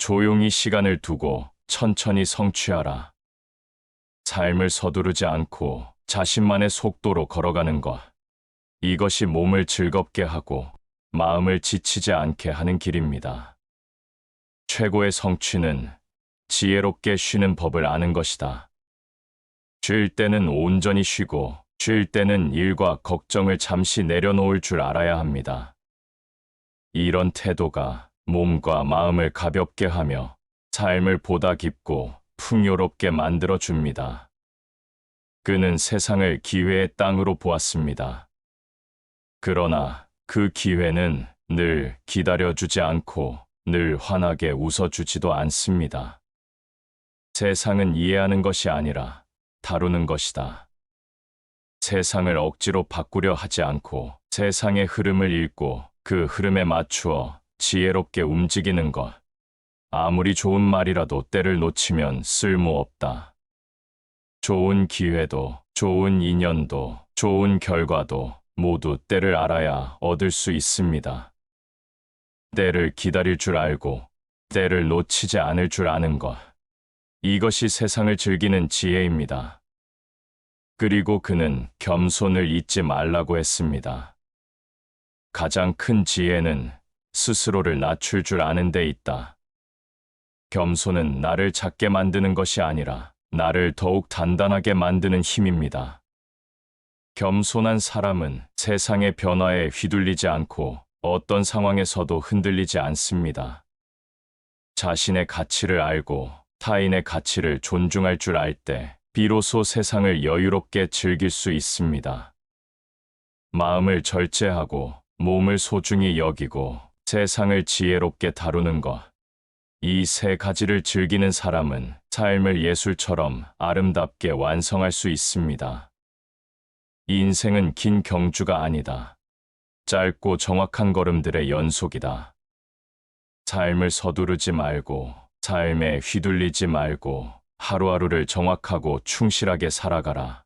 조용히 시간을 두고 천천히 성취하라. 삶을 서두르지 않고 자신만의 속도로 걸어가는 것. 이것이 몸을 즐겁게 하고 마음을 지치지 않게 하는 길입니다. 최고의 성취는 지혜롭게 쉬는 법을 아는 것이다. 쉴 때는 온전히 쉬고 쉴 때는 일과 걱정을 잠시 내려놓을 줄 알아야 합니다. 이런 태도가 몸과 마음을 가볍게 하며 삶을 보다 깊고 풍요롭게 만들어줍니다. 그는 세상을 기회의 땅으로 보았습니다. 그러나 그 기회는 늘 기다려주지 않고 늘 환하게 웃어주지도 않습니다. 세상은 이해하는 것이 아니라 다루는 것이다. 세상을 억지로 바꾸려 하지 않고 세상의 흐름을 읽고 그 흐름에 맞추어 지혜롭게 움직이는 것. 아무리 좋은 말이라도 때를 놓치면 쓸모없다. 좋은 기회도, 좋은 인연도, 좋은 결과도 모두 때를 알아야 얻을 수 있습니다. 때를 기다릴 줄 알고 때를 놓치지 않을 줄 아는 것. 이것이 세상을 즐기는 지혜입니다. 그리고 그는 겸손을 잊지 말라고 했습니다. 가장 큰 지혜는 스스로를 낮출 줄 아는 데 있다. 겸손은 나를 작게 만드는 것이 아니라 나를 더욱 단단하게 만드는 힘입니다. 겸손한 사람은 세상의 변화에 휘둘리지 않고 어떤 상황에서도 흔들리지 않습니다. 자신의 가치를 알고 타인의 가치를 존중할 줄 알 때 비로소 세상을 여유롭게 즐길 수 있습니다. 마음을 절제하고 몸을 소중히 여기고 세상을 지혜롭게 다루는 것. 이 세 가지를 즐기는 사람은 삶을 예술처럼 아름답게 완성할 수 있습니다. 인생은 긴 경주가 아니다. 짧고 정확한 걸음들의 연속이다. 삶을 서두르지 말고, 삶에 휘둘리지 말고, 하루하루를 정확하고 충실하게 살아가라.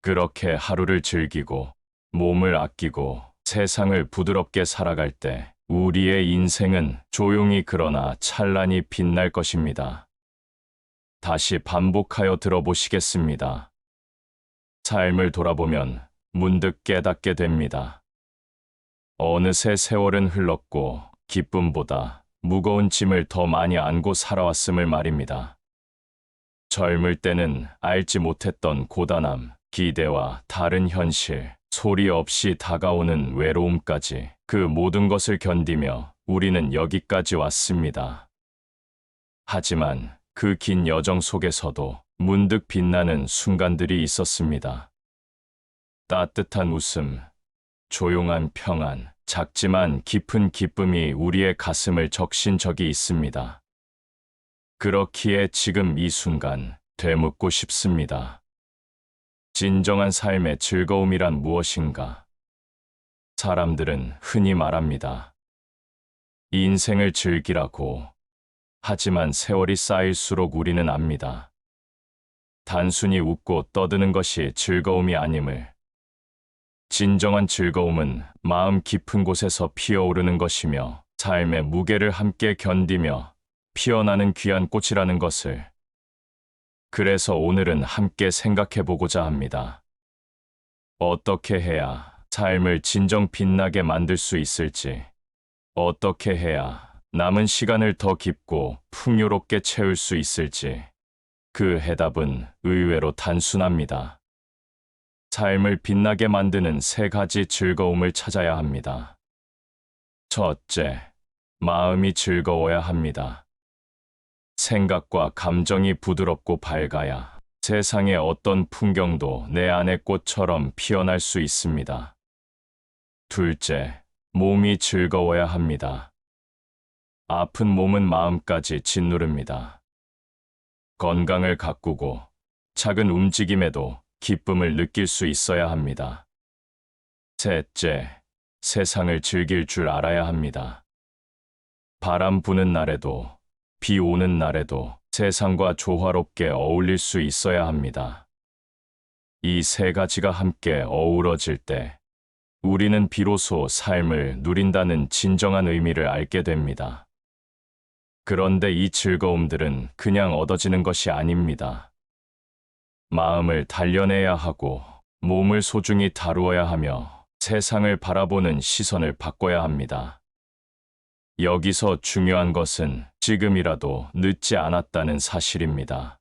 그렇게 하루를 즐기고, 몸을 아끼고, 세상을 부드럽게 살아갈 때, 우리의 인생은 조용히 그러나 찬란히 빛날 것입니다. 다시 반복하여 들어보시겠습니다. 삶을 돌아보면 문득 깨닫게 됩니다. 어느새 세월은 흘렀고 기쁨보다 무거운 짐을 더 많이 안고 살아왔음을 말입니다. 젊을 때는 알지 못했던 고단함, 기대와 다른 현실, 소리 없이 다가오는 외로움까지 그 모든 것을 견디며 우리는 여기까지 왔습니다. 하지만 그 긴 여정 속에서도 문득 빛나는 순간들이 있었습니다. 따뜻한 웃음, 조용한 평안, 작지만 깊은 기쁨이 우리의 가슴을 적신 적이 있습니다. 그렇기에 지금 이 순간 되묻고 싶습니다. 진정한 삶의 즐거움이란 무엇인가? 사람들은 흔히 말합니다. 인생을 즐기라고. 하지만 세월이 쌓일수록 우리는 압니다. 단순히 웃고 떠드는 것이 즐거움이 아님을. 진정한 즐거움은 마음 깊은 곳에서 피어오르는 것이며 삶의 무게를 함께 견디며 피어나는 귀한 꽃이라는 것을. 그래서 오늘은 함께 생각해 보고자 합니다. 어떻게 해야 삶을 진정 빛나게 만들 수 있을지, 어떻게 해야 남은 시간을 더 깊고 풍요롭게 채울 수 있을지, 그 해답은 의외로 단순합니다. 삶을 빛나게 만드는 3가지 즐거움을 찾아야 합니다. 첫째, 마음이 즐거워야 합니다. 생각과 감정이 부드럽고 밝아야 세상의 어떤 풍경도 내 안의 꽃처럼 피어날 수 있습니다. 둘째, 몸이 즐거워야 합니다. 아픈 몸은 마음까지 짓누릅니다. 건강을 가꾸고 작은 움직임에도 기쁨을 느낄 수 있어야 합니다. 셋째, 세상을 즐길 줄 알아야 합니다. 바람 부는 날에도 비 오는 날에도 세상과 조화롭게 어울릴 수 있어야 합니다. 이 3가지가 함께 어우러질 때 우리는 비로소 삶을 누린다는 진정한 의미를 알게 됩니다. 그런데 이 즐거움들은 그냥 얻어지는 것이 아닙니다. 마음을 단련해야 하고 몸을 소중히 다루어야 하며 세상을 바라보는 시선을 바꿔야 합니다. 여기서 중요한 것은 지금이라도 늦지 않았다는 사실입니다.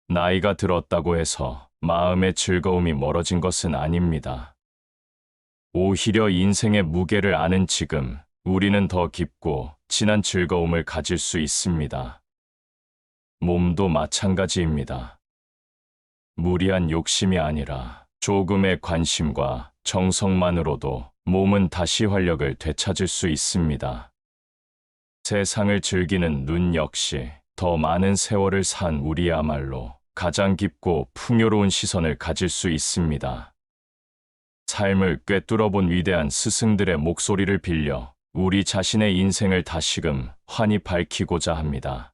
나이가 들었다고 해서 마음의 즐거움이 멀어진 것은 아닙니다. 오히려 인생의 무게를 아는 지금, 우리는 더 깊고 진한 즐거움을 가질 수 있습니다. 몸도 마찬가지입니다. 무리한 욕심이 아니라 조금의 관심과 정성만으로도 몸은 다시 활력을 되찾을 수 있습니다. 세상을 즐기는 눈 역시 더 많은 세월을 산 우리야말로 가장 깊고 풍요로운 시선을 가질 수 있습니다. 삶을 꿰뚫어본 위대한 스승들의 목소리를 빌려 우리 자신의 인생을 다시금 환히 밝히고자 합니다.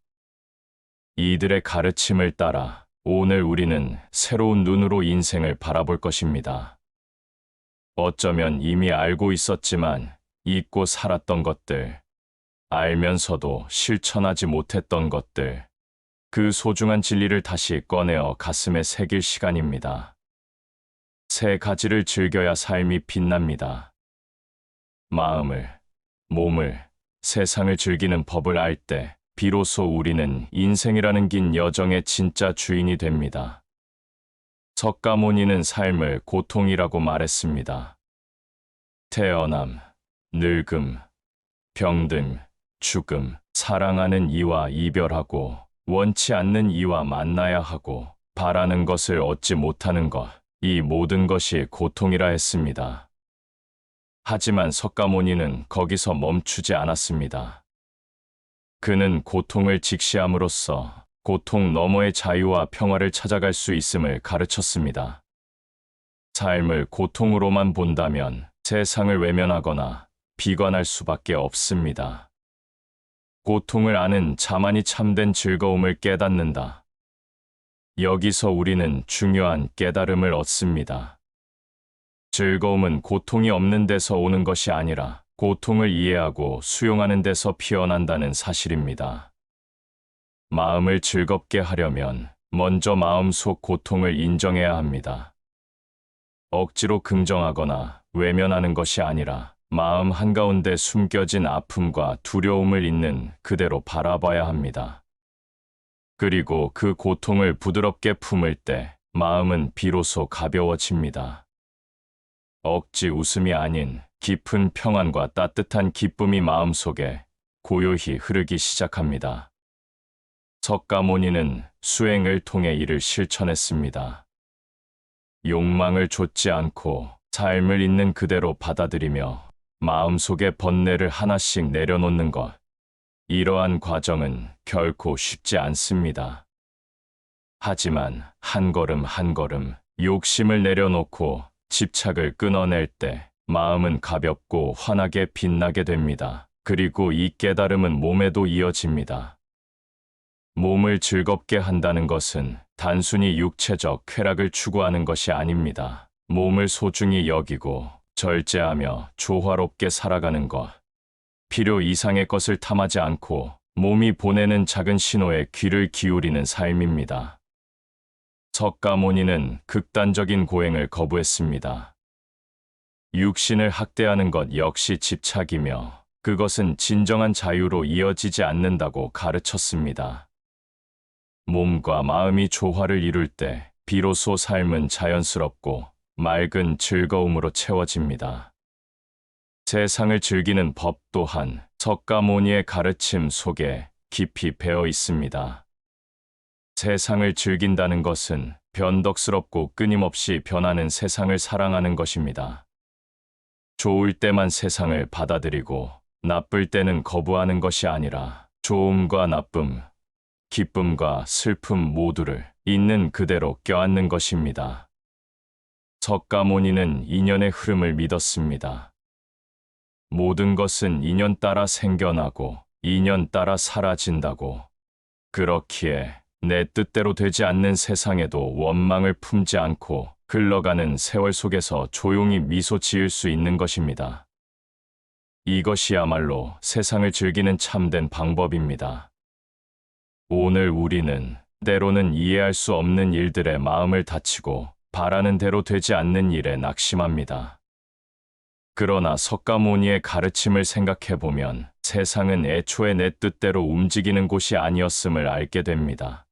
이들의 가르침을 따라 오늘 우리는 새로운 눈으로 인생을 바라볼 것입니다. 어쩌면 이미 알고 있었지만 잊고 살았던 것들, 알면서도 실천하지 못했던 것들, 그 소중한 진리를 다시 꺼내어 가슴에 새길 시간입니다. 3가지를 즐겨야 삶이 빛납니다. 마음을, 몸을, 세상을 즐기는 법을 알 때 비로소 우리는 인생이라는 긴 여정의 진짜 주인이 됩니다. 석가모니는 삶을 고통이라고 말했습니다. 태어남, 늙음, 병듦, 죽음, 사랑하는 이와 이별하고 원치 않는 이와 만나야 하고 바라는 것을 얻지 못하는 것, 이 모든 것이 고통이라 했습니다. 하지만 석가모니는 거기서 멈추지 않았습니다. 그는 고통을 직시함으로써 고통 너머의 자유와 평화를 찾아갈 수 있음을 가르쳤습니다. 삶을 고통으로만 본다면 세상을 외면하거나 비관할 수밖에 없습니다. 고통을 아는 자만이 참된 즐거움을 깨닫는다. 여기서 우리는 중요한 깨달음을 얻습니다. 즐거움은 고통이 없는 데서 오는 것이 아니라 고통을 이해하고 수용하는 데서 피어난다는 사실입니다. 마음을 즐겁게 하려면 먼저 마음속 고통을 인정해야 합니다. 억지로 긍정하거나 외면하는 것이 아니라 마음 한가운데 숨겨진 아픔과 두려움을 있는 그대로 바라봐야 합니다. 그리고 그 고통을 부드럽게 품을 때 마음은 비로소 가벼워집니다. 억지 웃음이 아닌 깊은 평안과 따뜻한 기쁨이 마음속에 고요히 흐르기 시작합니다. 석가모니는 수행을 통해 이를 실천했습니다. 욕망을 좇지 않고 삶을 있는 그대로 받아들이며 마음속의 번뇌를 하나씩 내려놓는 것. 이러한 과정은 결코 쉽지 않습니다. 하지만 한 걸음 한 걸음 욕심을 내려놓고 집착을 끊어낼 때 마음은 가볍고 환하게 빛나게 됩니다. 그리고 이 깨달음은 몸에도 이어집니다. 몸을 즐겁게 한다는 것은 단순히 육체적 쾌락을 추구하는 것이 아닙니다. 몸을 소중히 여기고 절제하며 조화롭게 살아가는 것. 필요 이상의 것을 탐하지 않고 몸이 보내는 작은 신호에 귀를 기울이는 삶입니다. 석가모니는 극단적인 고행을 거부했습니다. 육신을 학대하는 것 역시 집착이며 그것은 진정한 자유로 이어지지 않는다고 가르쳤습니다. 몸과 마음이 조화를 이룰 때 비로소 삶은 자연스럽고 맑은 즐거움으로 채워집니다. 세상을 즐기는 법 또한 석가모니의 가르침 속에 깊이 배어 있습니다. 세상을 즐긴다는 것은 변덕스럽고 끊임없이 변하는 세상을 사랑하는 것입니다. 좋을 때만 세상을 받아들이고 나쁠 때는 거부하는 것이 아니라 좋음과 나쁨, 기쁨과 슬픔 모두를 있는 그대로 껴안는 것입니다. 석가모니는 인연의 흐름을 믿었습니다. 모든 것은 인연 따라 생겨나고 인연 따라 사라진다고. 그렇기에 내 뜻대로 되지 않는 세상에도 원망을 품지 않고 흘러가는 세월 속에서 조용히 미소 지을 수 있는 것입니다. 이것이야말로 세상을 즐기는 참된 방법입니다. 오늘 우리는 때로는 이해할 수 없는 일들에 마음을 다치고 바라는 대로 되지 않는 일에 낙심합니다. 그러나 석가모니의 가르침을 생각해보면 세상은 애초에 내 뜻대로 움직이는 곳이 아니었음을 알게 됩니다.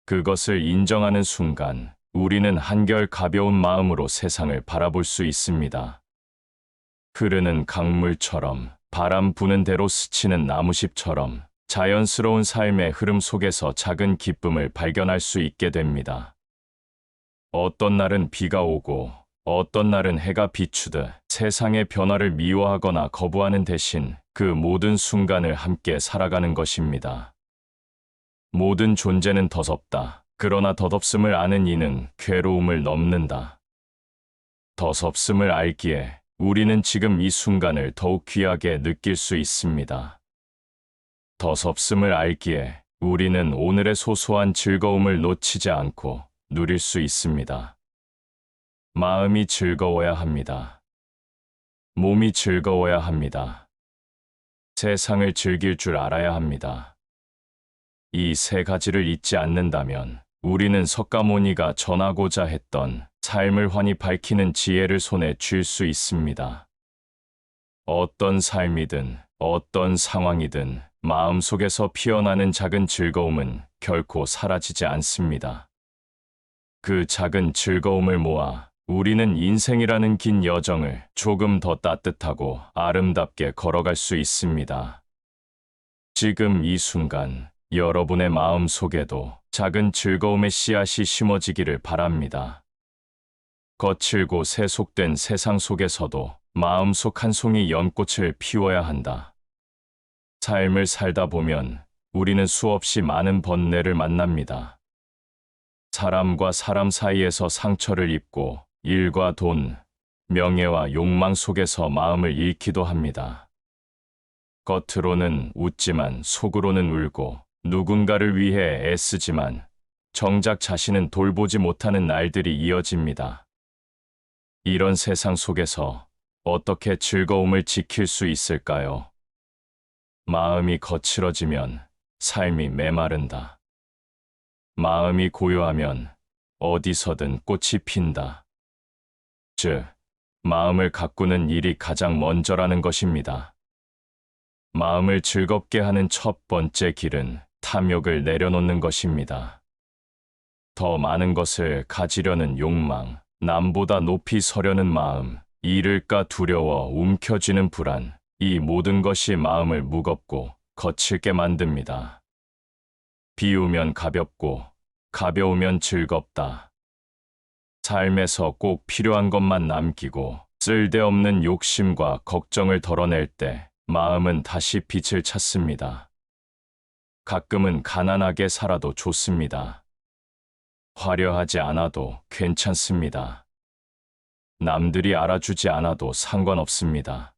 그것을 인정하는 순간 우리는 한결 가벼운 마음으로 세상을 바라볼 수 있습니다. 흐르는 강물처럼, 바람 부는 대로 스치는 나무잎처럼 자연스러운 삶의 흐름 속에서 작은 기쁨을 발견할 수 있게 됩니다. 어떤 날은 비가 오고 어떤 날은 해가 비추듯 세상의 변화를 미워하거나 거부하는 대신 그 모든 순간을 함께 살아가는 것입니다. 모든 존재는 더덥다. 그러나 덧없음을 아는 이는 괴로움을 넘는다. 덧없음을 알기에 우리는 지금 이 순간을 더욱 귀하게 느낄 수 있습니다. 덧없음을 알기에 우리는 오늘의 소소한 즐거움을 놓치지 않고 누릴 수 있습니다. 마음이 즐거워야 합니다. 몸이 즐거워야 합니다. 세상을 즐길 줄 알아야 합니다. 이 세 가지를 잊지 않는다면 우리는 석가모니가 전하고자 했던 삶을 환히 밝히는 지혜를 손에 쥘 수 있습니다. 어떤 삶이든 어떤 상황이든 마음속에서 피어나는 작은 즐거움은 결코 사라지지 않습니다. 그 작은 즐거움을 모아 우리는 인생이라는 긴 여정을 조금 더 따뜻하고 아름답게 걸어갈 수 있습니다. 지금 이 순간 여러분의 마음 속에도 작은 즐거움의 씨앗이 심어지기를 바랍니다. 거칠고 세속된 세상 속에서도 마음속 한 송이 연꽃을 피워야 한다. 삶을 살다 보면 우리는 수없이 많은 번뇌를 만납니다. 사람과 사람 사이에서 상처를 입고 일과 돈, 명예와 욕망 속에서 마음을 잃기도 합니다. 겉으로는 웃지만 속으로는 울고 누군가를 위해 애쓰지만 정작 자신은 돌보지 못하는 날들이 이어집니다. 이런 세상 속에서 어떻게 즐거움을 지킬 수 있을까요? 마음이 거칠어지면 삶이 메마른다. 마음이 고요하면 어디서든 꽃이 핀다. 즉, 마음을 가꾸는 일이 가장 먼저라는 것입니다. 마음을 즐겁게 하는 첫 번째 길은 탐욕을 내려놓는 것입니다. 더 많은 것을 가지려는 욕망, 남보다 높이 서려는 마음, 잃을까 두려워 움켜쥐는 불안, 이 모든 것이 마음을 무겁고 거칠게 만듭니다. 비우면 가볍고, 가벼우면 즐겁다. 삶에서 꼭 필요한 것만 남기고 쓸데없는 욕심과 걱정을 덜어낼 때 마음은 다시 빛을 찾습니다. 가끔은 가난하게 살아도 좋습니다. 화려하지 않아도 괜찮습니다. 남들이 알아주지 않아도 상관없습니다.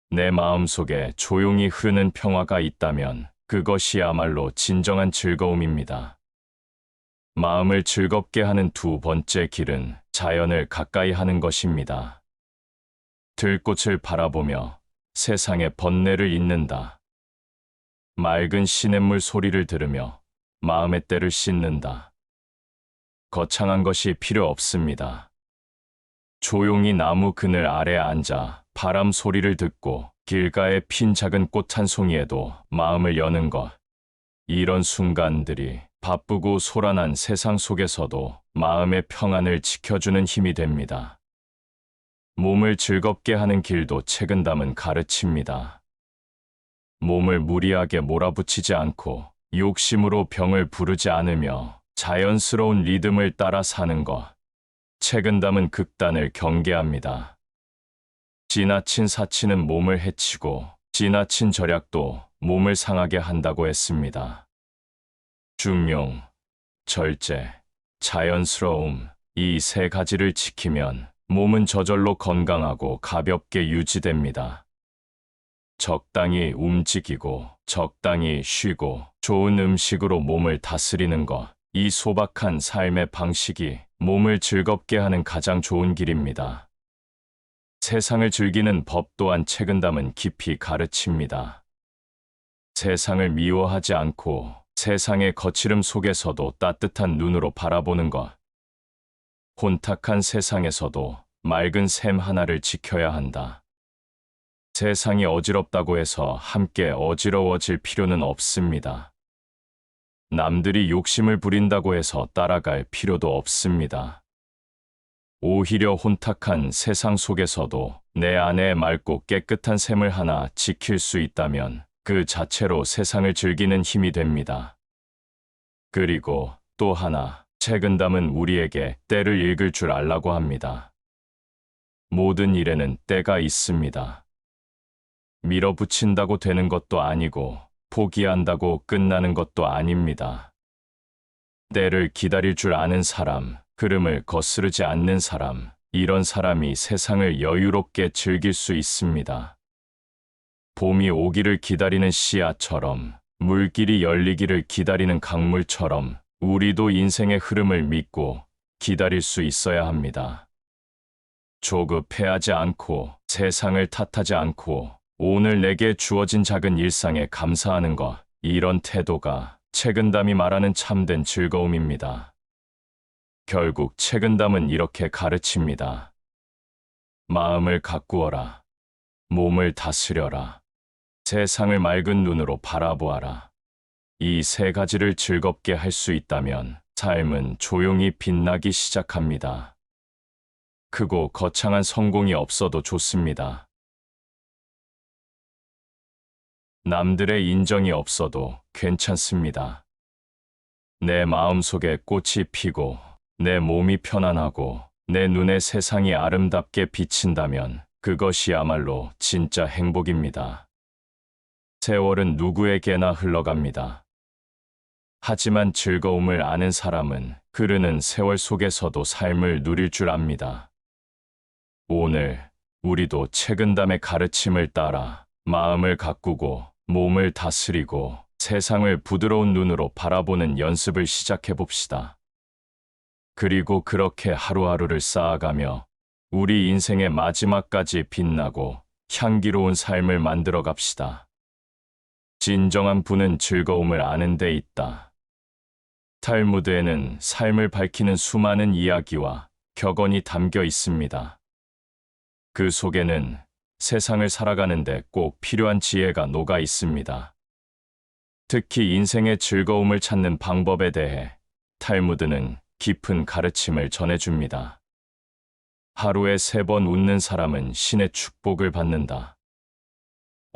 내 마음속에 조용히 흐르는 평화가 있다면 그것이야말로 진정한 즐거움입니다. 마음을 즐겁게 하는 두 번째 길은 자연을 가까이 하는 것입니다. 들꽃을 바라보며 세상의 번뇌를 잊는다. 맑은 시냇물 소리를 들으며 마음의 때를 씻는다. 거창한 것이 필요 없습니다. 조용히 나무 그늘 아래 앉아 바람 소리를 듣고 길가에 핀 작은 꽃 한 송이에도 마음을 여는 것. 이런 순간들이 바쁘고 소란한 세상 속에서도 마음의 평안을 지켜주는 힘이 됩니다. 몸을 즐겁게 하는 길도 책은담은 가르칩니다. 몸을 무리하게 몰아붙이지 않고 욕심으로 병을 부르지 않으며 자연스러운 리듬을 따라 사는 것. 책은담은 극단을 경계합니다. 지나친 사치는 몸을 해치고 지나친 절약도 몸을 상하게 한다고 했습니다. 중용, 절제, 자연스러움, 이 세 가지를 지키면 몸은 저절로 건강하고 가볍게 유지됩니다. 적당히 움직이고 적당히 쉬고 좋은 음식으로 몸을 다스리는 것, 이 소박한 삶의 방식이 몸을 즐겁게 하는 가장 좋은 길입니다. 세상을 즐기는 법 또한 책은담은 깊이 가르칩니다. 세상을 미워하지 않고 세상의 거칠음 속에서도 따뜻한 눈으로 바라보는 것. 혼탁한 세상에서도 맑은 샘 하나를 지켜야 한다. 세상이 어지럽다고 해서 함께 어지러워질 필요는 없습니다. 남들이 욕심을 부린다고 해서 따라갈 필요도 없습니다. 오히려 혼탁한 세상 속에서도 내 안에 맑고 깨끗한 샘을 하나 지킬 수 있다면 그 자체로 세상을 즐기는 힘이 됩니다. 그리고 또 하나, 책은담은 우리에게 때를 읽을 줄 알라고 합니다. 모든 일에는 때가 있습니다. 밀어붙인다고 되는 것도 아니고 포기한다고 끝나는 것도 아닙니다. 때를 기다릴 줄 아는 사람, 흐름을 거스르지 않는 사람, 이런 사람이 세상을 여유롭게 즐길 수 있습니다. 봄이 오기를 기다리는 씨앗처럼, 물길이 열리기를 기다리는 강물처럼 우리도 인생의 흐름을 믿고 기다릴 수 있어야 합니다. 조급해하지 않고 세상을 탓하지 않고 오늘 내게 주어진 작은 일상에 감사하는 것, 이런 태도가 책은담이 말하는 참된 즐거움입니다. 결국 책은담은 이렇게 가르칩니다. 마음을 가꾸어라. 몸을 다스려라. 세상을 맑은 눈으로 바라보아라. 이 세 가지를 즐겁게 할 수 있다면 삶은 조용히 빛나기 시작합니다. 크고 거창한 성공이 없어도 좋습니다. 남들의 인정이 없어도 괜찮습니다. 내 마음속에 꽃이 피고 내 몸이 편안하고 내 눈에 세상이 아름답게 비친다면 그것이야말로 진짜 행복입니다. 세월은 누구에게나 흘러갑니다. 하지만 즐거움을 아는 사람은 흐르는 세월 속에서도 삶을 누릴 줄 압니다. 오늘 우리도 책은담의 가르침을 따라 마음을 가꾸고 몸을 다스리고 세상을 부드러운 눈으로 바라보는 연습을 시작해 봅시다. 그리고 그렇게 하루하루를 쌓아가며 우리 인생의 마지막까지 빛나고 향기로운 삶을 만들어 갑시다. 진정한 부는 즐거움을 아는 데 있다. 탈무드에는 삶을 밝히는 수많은 이야기와 격언이 담겨 있습니다. 그 속에는 세상을 살아가는데 꼭 필요한 지혜가 녹아 있습니다. 특히 인생의 즐거움을 찾는 방법에 대해 탈무드는 깊은 가르침을 전해줍니다. 하루에 3번 웃는 사람은 신의 축복을 받는다.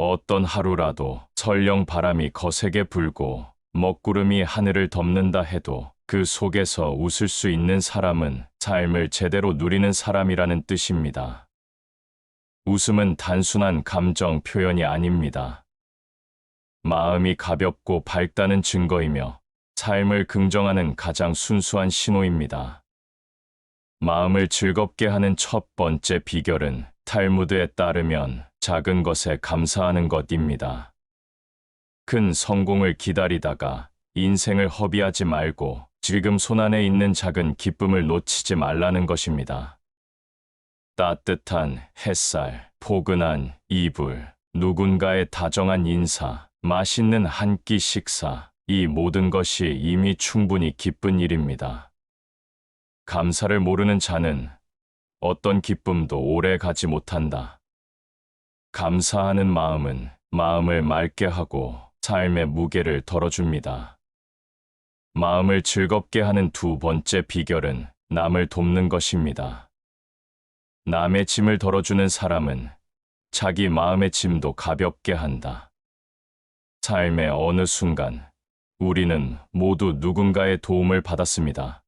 어떤 하루라도 설령 바람이 거세게 불고 먹구름이 하늘을 덮는다 해도 그 속에서 웃을 수 있는 사람은 삶을 제대로 누리는 사람이라는 뜻입니다. 웃음은 단순한 감정 표현이 아닙니다. 마음이 가볍고 밝다는 증거이며 삶을 긍정하는 가장 순수한 신호입니다. 마음을 즐겁게 하는 첫 번째 비결은 탈무드에 따르면 작은 것에 감사하는 것입니다. 큰 성공을 기다리다가 인생을 허비하지 말고 지금 손안에 있는 작은 기쁨을 놓치지 말라는 것입니다. 따뜻한 햇살, 포근한 이불, 누군가의 다정한 인사, 맛있는 한 끼 식사, 이 모든 것이 이미 충분히 기쁜 일입니다. 감사를 모르는 자는 어떤 기쁨도 오래 가지 못한다. 감사하는 마음은 마음을 맑게 하고 삶의 무게를 덜어줍니다. 마음을 즐겁게 하는 두 번째 비결은 남을 돕는 것입니다. 남의 짐을 덜어주는 사람은 자기 마음의 짐도 가볍게 한다. 삶의 어느 순간 우리는 모두 누군가의 도움을 받았습니다.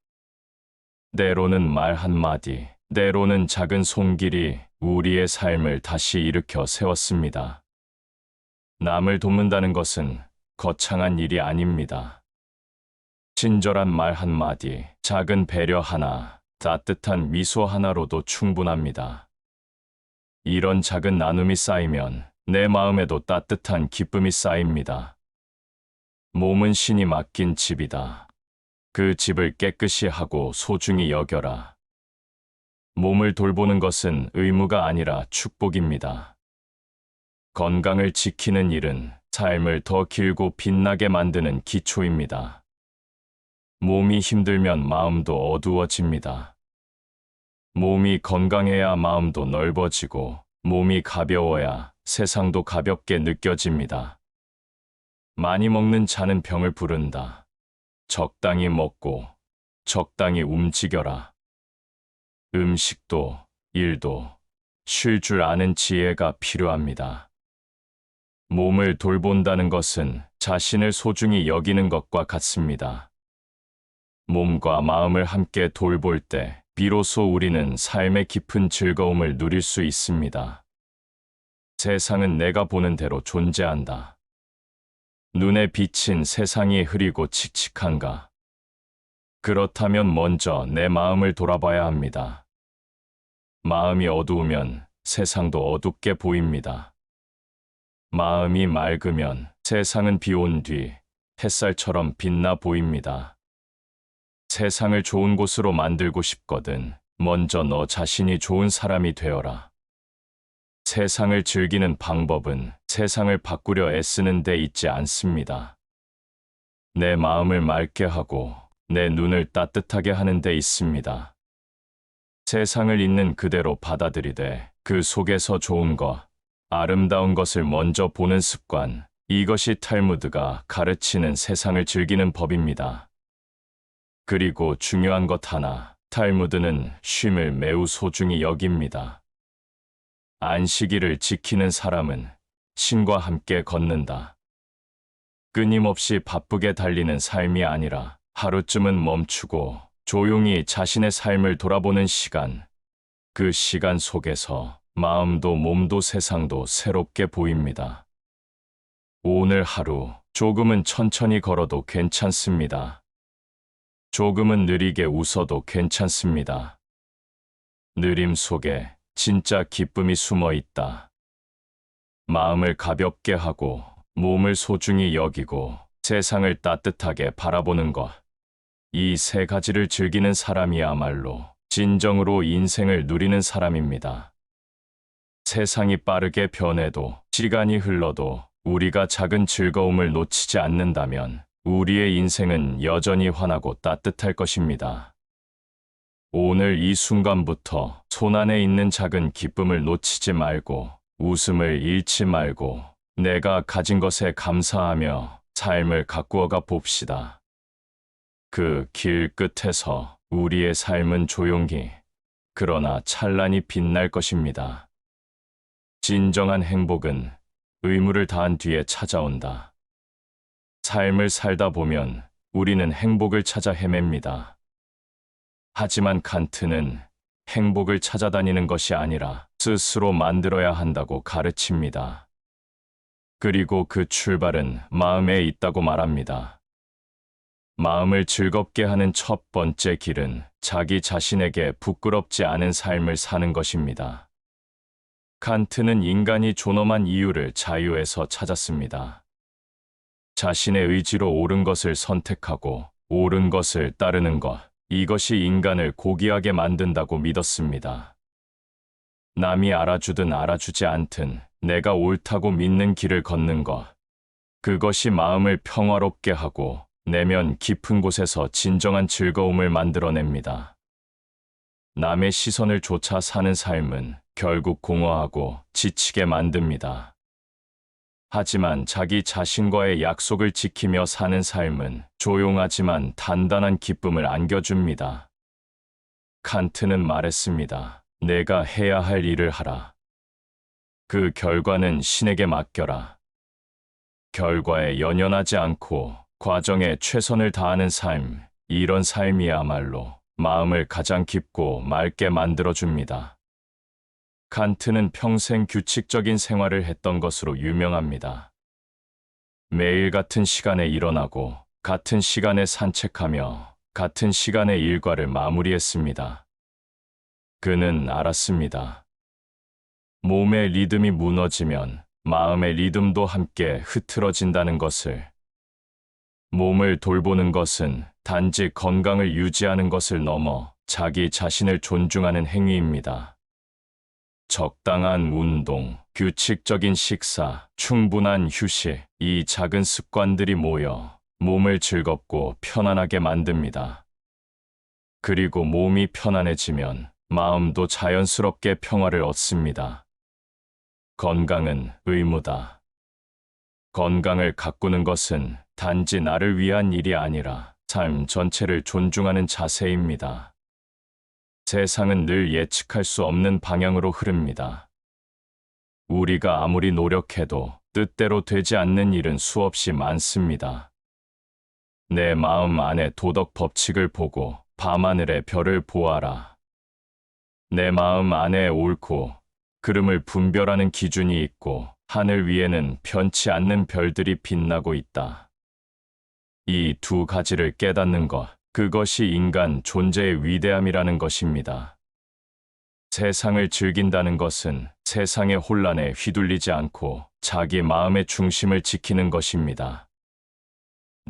때로는 말 한마디, 때로는 작은 손길이 우리의 삶을 다시 일으켜 세웠습니다. 남을 돕는다는 것은 거창한 일이 아닙니다. 친절한 말 한마디, 작은 배려 하나, 따뜻한 미소 하나로도 충분합니다. 이런 작은 나눔이 쌓이면 내 마음에도 따뜻한 기쁨이 쌓입니다. 몸은 신이 맡긴 집이다. 그 집을 깨끗이 하고 소중히 여겨라. 몸을 돌보는 것은 의무가 아니라 축복입니다. 건강을 지키는 일은 삶을 더 길고 빛나게 만드는 기초입니다. 몸이 힘들면 마음도 어두워집니다. 몸이 건강해야 마음도 넓어지고 몸이 가벼워야 세상도 가볍게 느껴집니다. 많이 먹는 자는 병을 부른다. 적당히 먹고 적당히 움직여라. 음식도 일도 쉴 줄 아는 지혜가 필요합니다. 몸을 돌본다는 것은 자신을 소중히 여기는 것과 같습니다. 몸과 마음을 함께 돌볼 때 비로소 우리는 삶의 깊은 즐거움을 누릴 수 있습니다. 세상은 내가 보는 대로 존재한다. 눈에 비친 세상이 흐리고 칙칙한가? 그렇다면 먼저 내 마음을 돌아봐야 합니다. 마음이 어두우면 세상도 어둡게 보입니다. 마음이 맑으면 세상은 비 온 뒤 햇살처럼 빛나 보입니다. 세상을 좋은 곳으로 만들고 싶거든 먼저 너 자신이 좋은 사람이 되어라. 세상을 즐기는 방법은 세상을 바꾸려 애쓰는 데 있지 않습니다. 내 마음을 맑게 하고 내 눈을 따뜻하게 하는 데 있습니다. 세상을 있는 그대로 받아들이되 그 속에서 좋은 것, 아름다운 것을 먼저 보는 습관, 이것이 탈무드가 가르치는 세상을 즐기는 법입니다. 그리고 중요한 것 하나, 탈무드는 쉼을 매우 소중히 여깁니다. 안식일을 지키는 사람은 신과 함께 걷는다. 끊임없이 바쁘게 달리는 삶이 아니라 하루쯤은 멈추고 조용히 자신의 삶을 돌아보는 시간, 그 시간 속에서 마음도 몸도 세상도 새롭게 보입니다. 오늘 하루 조금은 천천히 걸어도 괜찮습니다. 조금은 느리게 웃어도 괜찮습니다. 느림 속에 진짜 기쁨이 숨어 있다. 마음을 가볍게 하고 몸을 소중히 여기고 세상을 따뜻하게 바라보는 것. 이 3가지를 즐기는 사람이야말로 진정으로 인생을 누리는 사람입니다. 세상이 빠르게 변해도 시간이 흘러도 우리가 작은 즐거움을 놓치지 않는다면 우리의 인생은 여전히 환하고 따뜻할 것입니다. 오늘 이 순간부터 손안에 있는 작은 기쁨을 놓치지 말고 웃음을 잃지 말고 내가 가진 것에 감사하며 삶을 가꾸어가 봅시다. 그 길 끝에서 우리의 삶은 조용히 그러나 찬란히 빛날 것입니다. 진정한 행복은 의무를 다한 뒤에 찾아온다. 삶을 살다 보면 우리는 행복을 찾아 헤맵니다. 하지만 칸트는 행복을 찾아다니는 것이 아니라 스스로 만들어야 한다고 가르칩니다. 그리고 그 출발은 마음에 있다고 말합니다. 마음을 즐겁게 하는 첫 번째 길은 자기 자신에게 부끄럽지 않은 삶을 사는 것입니다. 칸트는 인간이 존엄한 이유를 자유에서 찾았습니다. 자신의 의지로 옳은 것을 선택하고 옳은 것을 따르는 것, 이것이 인간을 고귀하게 만든다고 믿었습니다. 남이 알아주든 알아주지 않든 내가 옳다고 믿는 길을 걷는 것, 그것이 마음을 평화롭게 하고 내면 깊은 곳에서 진정한 즐거움을 만들어냅니다. 남의 시선을 쫓아 사는 삶은 결국 공허하고 지치게 만듭니다. 하지만 자기 자신과의 약속을 지키며 사는 삶은 조용하지만 단단한 기쁨을 안겨줍니다. 칸트는 말했습니다. 내가 해야 할 일을 하라. 그 결과는 신에게 맡겨라. 결과에 연연하지 않고 과정에 최선을 다하는 삶, 이런 삶이야말로 마음을 가장 깊고 맑게 만들어줍니다. 칸트는 평생 규칙적인 생활을 했던 것으로 유명합니다. 매일 같은 시간에 일어나고 같은 시간에 산책하며 같은 시간에 일과를 마무리했습니다. 그는 알았습니다. 몸의 리듬이 무너지면 마음의 리듬도 함께 흐트러진다는 것을. 몸을 돌보는 것은 단지 건강을 유지하는 것을 넘어 자기 자신을 존중하는 행위입니다. 적당한 운동, 규칙적인 식사, 충분한 휴식, 이 작은 습관들이 모여 몸을 즐겁고 편안하게 만듭니다. 그리고 몸이 편안해지면 마음도 자연스럽게 평화를 얻습니다. 건강은 의무다. 건강을 가꾸는 것은 단지 나를 위한 일이 아니라 삶 전체를 존중하는 자세입니다. 세상은 늘 예측할 수 없는 방향으로 흐릅니다. 우리가 아무리 노력해도 뜻대로 되지 않는 일은 수없이 많습니다. 내 마음 안에 도덕 법칙을 보고 밤하늘의 별을 보아라. 내 마음 안에 옳고 그름을 분별하는 기준이 있고 하늘 위에는 변치 않는 별들이 빛나고 있다. 이 두 가지를 깨닫는 것, 그것이 인간 존재의 위대함이라는 것입니다. 세상을 즐긴다는 것은 세상의 혼란에 휘둘리지 않고 자기 마음의 중심을 지키는 것입니다.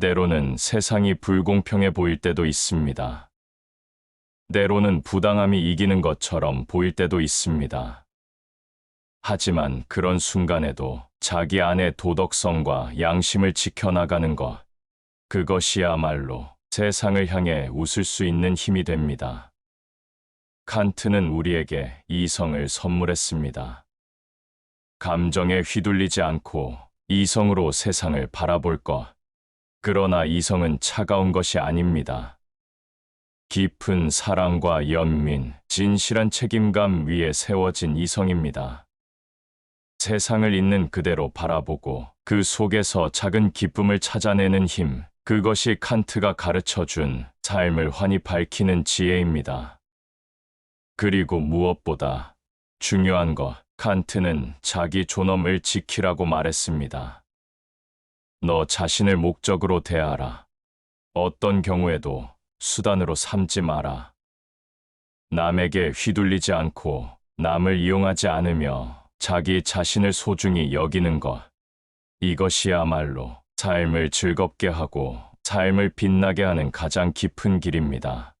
때로는 세상이 불공평해 보일 때도 있습니다. 때로는 부당함이 이기는 것처럼 보일 때도 있습니다. 하지만 그런 순간에도 자기 안의 도덕성과 양심을 지켜나가는 것, 그것이야말로 세상을 향해 웃을 수 있는 힘이 됩니다. 칸트는 우리에게 이성을 선물했습니다. 감정에 휘둘리지 않고 이성으로 세상을 바라볼 것. 그러나 이성은 차가운 것이 아닙니다. 깊은 사랑과 연민, 진실한 책임감 위에 세워진 이성입니다. 세상을 있는 그대로 바라보고 그 속에서 작은 기쁨을 찾아내는 힘, 그것이 칸트가 가르쳐준 삶을 환히 밝히는 지혜입니다. 그리고 무엇보다 중요한 것, 칸트는 자기 존엄을 지키라고 말했습니다. 너 자신을 목적으로 대하라. 어떤 경우에도 수단으로 삼지 마라. 남에게 휘둘리지 않고 남을 이용하지 않으며 자기 자신을 소중히 여기는 것. 이것이야말로 삶을 즐겁게 하고 삶을 빛나게 하는 가장 깊은 길입니다.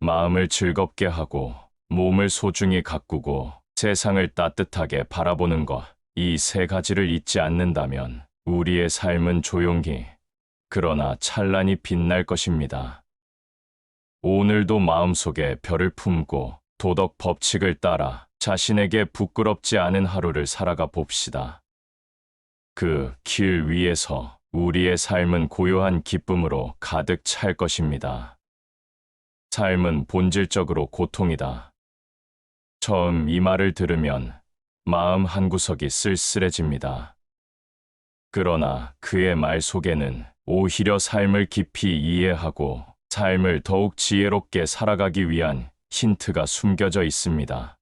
마음을 즐겁게 하고 몸을 소중히 가꾸고 세상을 따뜻하게 바라보는 것. 이 세 가지를 잊지 않는다면 우리의 삶은 조용히, 그러나 찬란히 빛날 것입니다. 오늘도 마음속에 별을 품고 도덕 법칙을 따라 자신에게 부끄럽지 않은 하루를 살아가 봅시다. 그 길 위에서 우리의 삶은 고요한 기쁨으로 가득 찰 것입니다. 삶은 본질적으로 고통이다. 처음 이 말을 들으면 마음 한구석이 쓸쓸해집니다. 그러나 그의 말 속에는 오히려 삶을 깊이 이해하고 삶을 더욱 지혜롭게 살아가기 위한 힌트가 숨겨져 있습니다.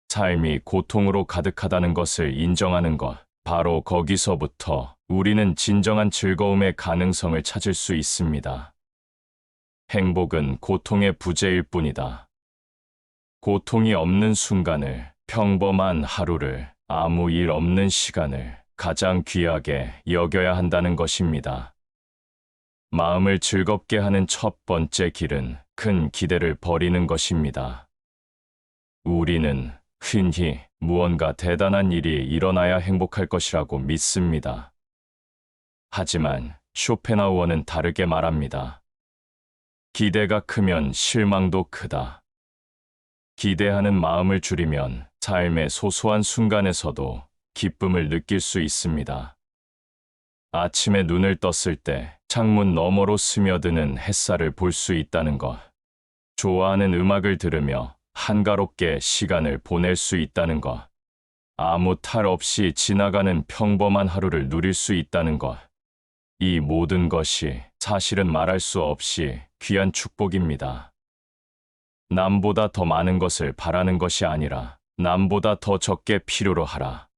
삶이 고통으로 가득하다는 것을 인정하는 것, 바로 거기서부터 우리는 진정한 즐거움의 가능성을 찾을 수 있습니다. 행복은 고통의 부재일 뿐이다. 고통이 없는 순간을, 평범한 하루를, 아무 일 없는 시간을 가장 귀하게 여겨야 한다는 것입니다. 마음을 즐겁게 하는 첫 번째 길은 큰 기대를 버리는 것입니다. 우리는 흔히 무언가 대단한 일이 일어나야 행복할 것이라고 믿습니다. 하지만 쇼펜하우어는 다르게 말합니다. 기대가 크면 실망도 크다. 기대하는 마음을 줄이면 삶의 소소한 순간에서도 기쁨을 느낄 수 있습니다. 아침에 눈을 떴을 때 창문 너머로 스며드는 햇살을 볼 수 있다는 것. 좋아하는 음악을 들으며 한가롭게 시간을 보낼 수 있다는 것. 아무 탈 없이 지나가는 평범한 하루를 누릴 수 있다는 것. 이 모든 것이 사실은 말할 수 없이 귀한 축복입니다. 남보다 더 많은 것을 바라는 것이 아니라 남보다 더 적게 필요로 하라.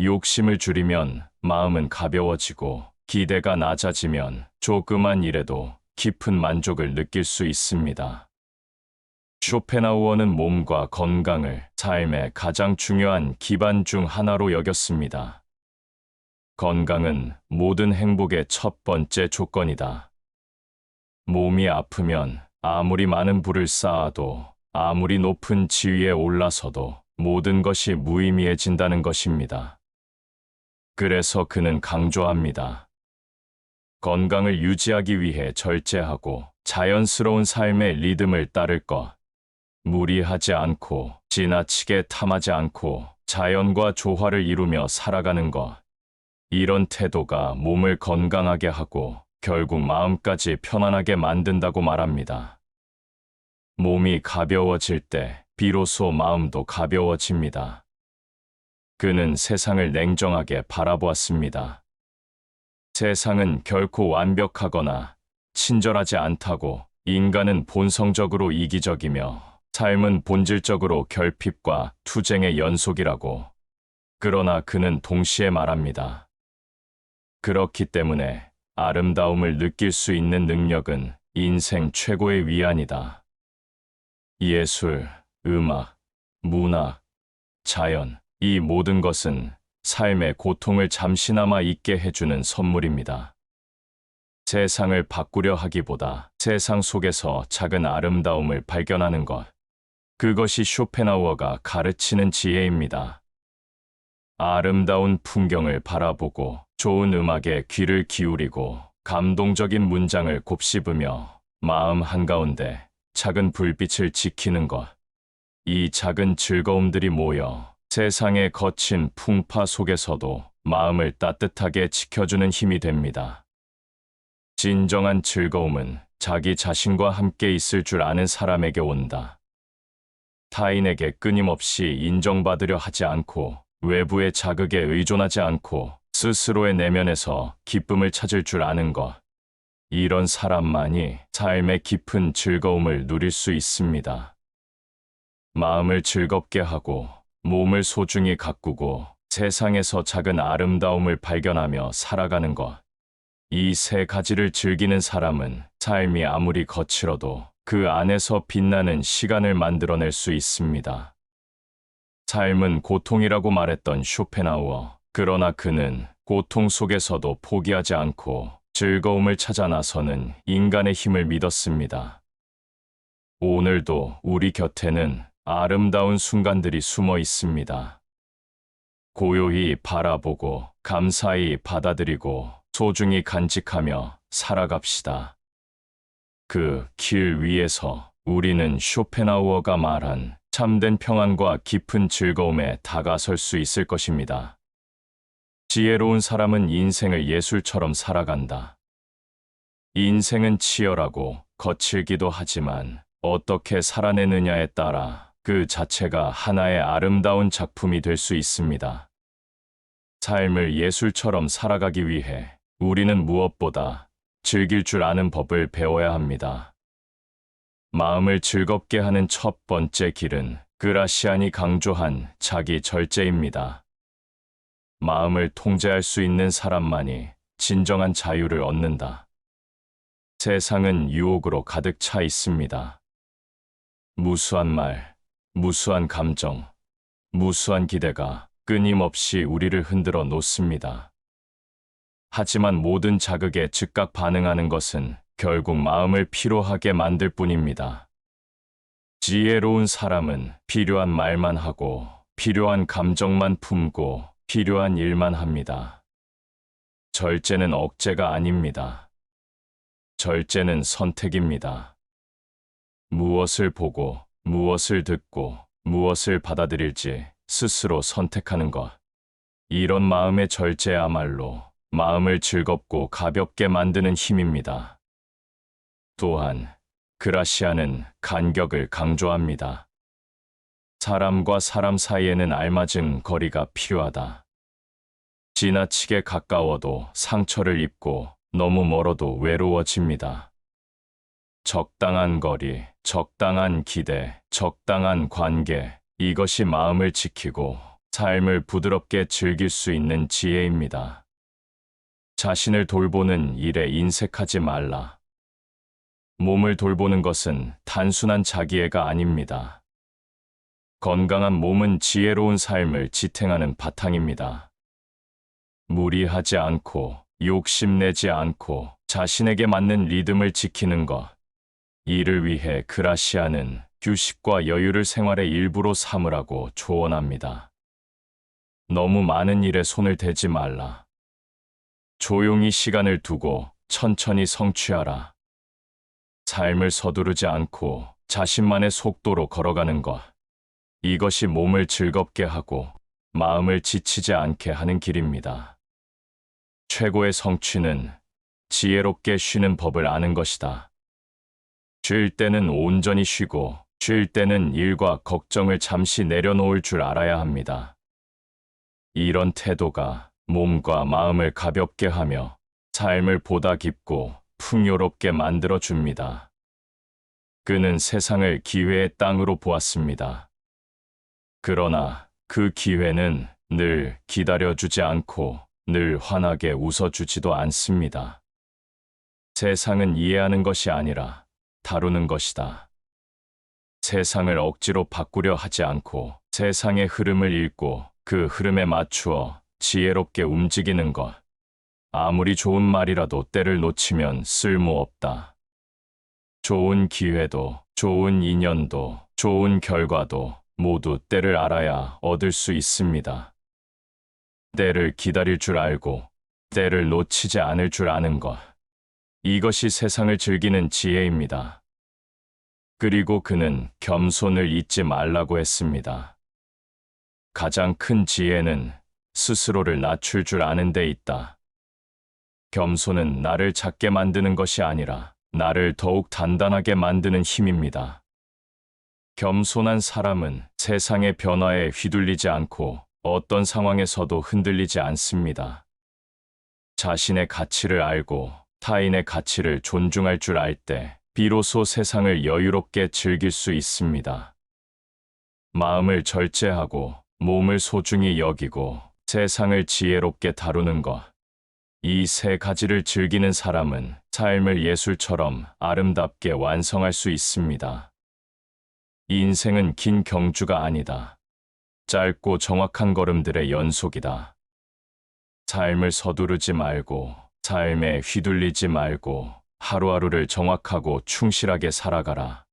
욕심을 줄이면 마음은 가벼워지고 기대가 낮아지면 조그만 일에도 깊은 만족을 느낄 수 있습니다. 쇼펜하우어는 몸과 건강을 삶의 가장 중요한 기반 중 하나로 여겼습니다. 건강은 모든 행복의 첫 번째 조건이다. 몸이 아프면 아무리 많은 부를 쌓아도, 아무리 높은 지위에 올라서도 모든 것이 무의미해진다는 것입니다. 그래서 그는 강조합니다. 건강을 유지하기 위해 절제하고 자연스러운 삶의 리듬을 따를 것. 무리하지 않고 지나치게 탐하지 않고 자연과 조화를 이루며 살아가는 것. 이런 태도가 몸을 건강하게 하고 결국 마음까지 편안하게 만든다고 말합니다. 몸이 가벼워질 때 비로소 마음도 가벼워집니다. 그는 세상을 냉정하게 바라보았습니다. 세상은 결코 완벽하거나 친절하지 않다고, 인간은 본성적으로 이기적이며 삶은 본질적으로 결핍과 투쟁의 연속이라고. 그러나 그는 동시에 말합니다. 그렇기 때문에 아름다움을 느낄 수 있는 능력은 인생 최고의 위안이다. 예술, 음악, 문학, 자연, 이 모든 것은 삶의 고통을 잠시나마 잊게 해주는 선물입니다. 세상을 바꾸려 하기보다 세상 속에서 작은 아름다움을 발견하는 것. 그것이 쇼펜하우어가 가르치는 지혜입니다. 아름다운 풍경을 바라보고 좋은 음악에 귀를 기울이고 감동적인 문장을 곱씹으며 마음 한가운데 작은 불빛을 지키는 것. 이 작은 즐거움들이 모여 세상의 거친 풍파 속에서도 마음을 따뜻하게 지켜주는 힘이 됩니다. 진정한 즐거움은 자기 자신과 함께 있을 줄 아는 사람에게 온다. 타인에게 끊임없이 인정받으려 하지 않고 외부의 자극에 의존하지 않고 스스로의 내면에서 기쁨을 찾을 줄 아는 것. 이런 사람만이 삶의 깊은 즐거움을 누릴 수 있습니다. 마음을 즐겁게 하고 몸을 소중히 가꾸고 세상에서 작은 아름다움을 발견하며 살아가는 것. 이 세 가지를 즐기는 사람은 삶이 아무리 거칠어도 그 안에서 빛나는 시간을 만들어낼 수 있습니다. 삶은 고통이라고 말했던 쇼펜하우어. 그러나 그는 고통 속에서도 포기하지 않고 즐거움을 찾아 나서는 인간의 힘을 믿었습니다. 오늘도 우리 곁에는 아름다운 순간들이 숨어 있습니다. 고요히 바라보고 감사히 받아들이고 소중히 간직하며 살아갑시다. 그 길 위에서 우리는 쇼펜하우어가 말한 참된 평안과 깊은 즐거움에 다가설 수 있을 것입니다. 지혜로운 사람은 인생을 예술처럼 살아간다. 인생은 치열하고 거칠기도 하지만 어떻게 살아내느냐에 따라 그 자체가 하나의 아름다운 작품이 될 수 있습니다. 삶을 예술처럼 살아가기 위해 우리는 무엇보다 즐길 줄 아는 법을 배워야 합니다. 마음을 즐겁게 하는 첫 번째 길은 그라시안이 강조한 자기 절제입니다. 마음을 통제할 수 있는 사람만이 진정한 자유를 얻는다. 세상은 유혹으로 가득 차 있습니다. 무수한 말, 무수한 감정, 무수한 기대가 끊임없이 우리를 흔들어 놓습니다. 하지만 모든 자극에 즉각 반응하는 것은 결국 마음을 피로하게 만들 뿐입니다. 지혜로운 사람은 필요한 말만 하고, 필요한 감정만 품고, 필요한 일만 합니다. 절제는 억제가 아닙니다. 절제는 선택입니다. 무엇을 보고, 무엇을 듣고, 무엇을 받아들일지 스스로 선택하는 것. 이런 마음의 절제야말로 마음을 즐겁고 가볍게 만드는 힘입니다. 또한 그라시아는 간격을 강조합니다. 사람과 사람 사이에는 알맞은 거리가 필요하다. 지나치게 가까워도 상처를 입고 너무 멀어도 외로워집니다. 적당한 거리, 적당한 기대, 적당한 관계, 이것이 마음을 지키고 삶을 부드럽게 즐길 수 있는 지혜입니다. 자신을 돌보는 일에 인색하지 말라. 몸을 돌보는 것은 단순한 자기애가 아닙니다. 건강한 몸은 지혜로운 삶을 지탱하는 바탕입니다. 무리하지 않고 욕심내지 않고 자신에게 맞는 리듬을 지키는 것. 이를 위해 그라시아는 휴식과 여유를 생활의 일부로 삼으라고 조언합니다. 너무 많은 일에 손을 대지 말라. 조용히 시간을 두고 천천히 성취하라. 삶을 서두르지 않고 자신만의 속도로 걸어가는 것. 이것이 몸을 즐겁게 하고 마음을 지치지 않게 하는 길입니다. 최고의 성취는 지혜롭게 쉬는 법을 아는 것이다. 쉴 때는 온전히 쉬고 쉴 때는 일과 걱정을 잠시 내려놓을 줄 알아야 합니다. 이런 태도가 몸과 마음을 가볍게 하며 삶을 보다 깊고 풍요롭게 만들어줍니다. 그는 세상을 기회의 땅으로 보았습니다. 그러나 그 기회는 늘 기다려주지 않고 늘 환하게 웃어주지도 않습니다. 세상은 이해하는 것이 아니라 다루는 것이다. 세상을 억지로 바꾸려 하지 않고 세상의 흐름을 읽고 그 흐름에 맞추어 지혜롭게 움직이는 것. 아무리 좋은 말이라도 때를 놓치면 쓸모없다. 좋은 기회도, 좋은 인연도, 좋은 결과도 모두 때를 알아야 얻을 수 있습니다. 때를 기다릴 줄 알고 때를 놓치지 않을 줄 아는 것. 이것이 세상을 즐기는 지혜입니다. 그리고 그는 겸손을 잊지 말라고 했습니다. 가장 큰 지혜는 스스로를 낮출 줄 아는 데 있다. 겸손은 나를 작게 만드는 것이 아니라 나를 더욱 단단하게 만드는 힘입니다. 겸손한 사람은 세상의 변화에 휘둘리지 않고 어떤 상황에서도 흔들리지 않습니다. 자신의 가치를 알고 타인의 가치를 존중할 줄 알 때 비로소 세상을 여유롭게 즐길 수 있습니다. 마음을 절제하고 몸을 소중히 여기고 세상을 지혜롭게 다루는 것. 이 세 가지를 즐기는 사람은 삶을 예술처럼 아름답게 완성할 수 있습니다. 인생은 긴 경주가 아니다. 짧고 정확한 걸음들의 연속이다. 삶을 서두르지 말고, 삶에 휘둘리지 말고, 하루하루를 정확하고 충실하게 살아가라.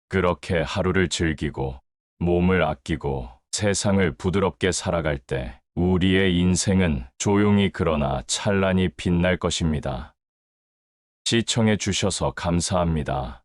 그렇게 하루를 즐기고, 몸을 아끼고, 세상을 부드럽게 살아갈 때 우리의 인생은 조용히 그러나 찬란히 빛날 것입니다. 시청해 주셔서 감사합니다.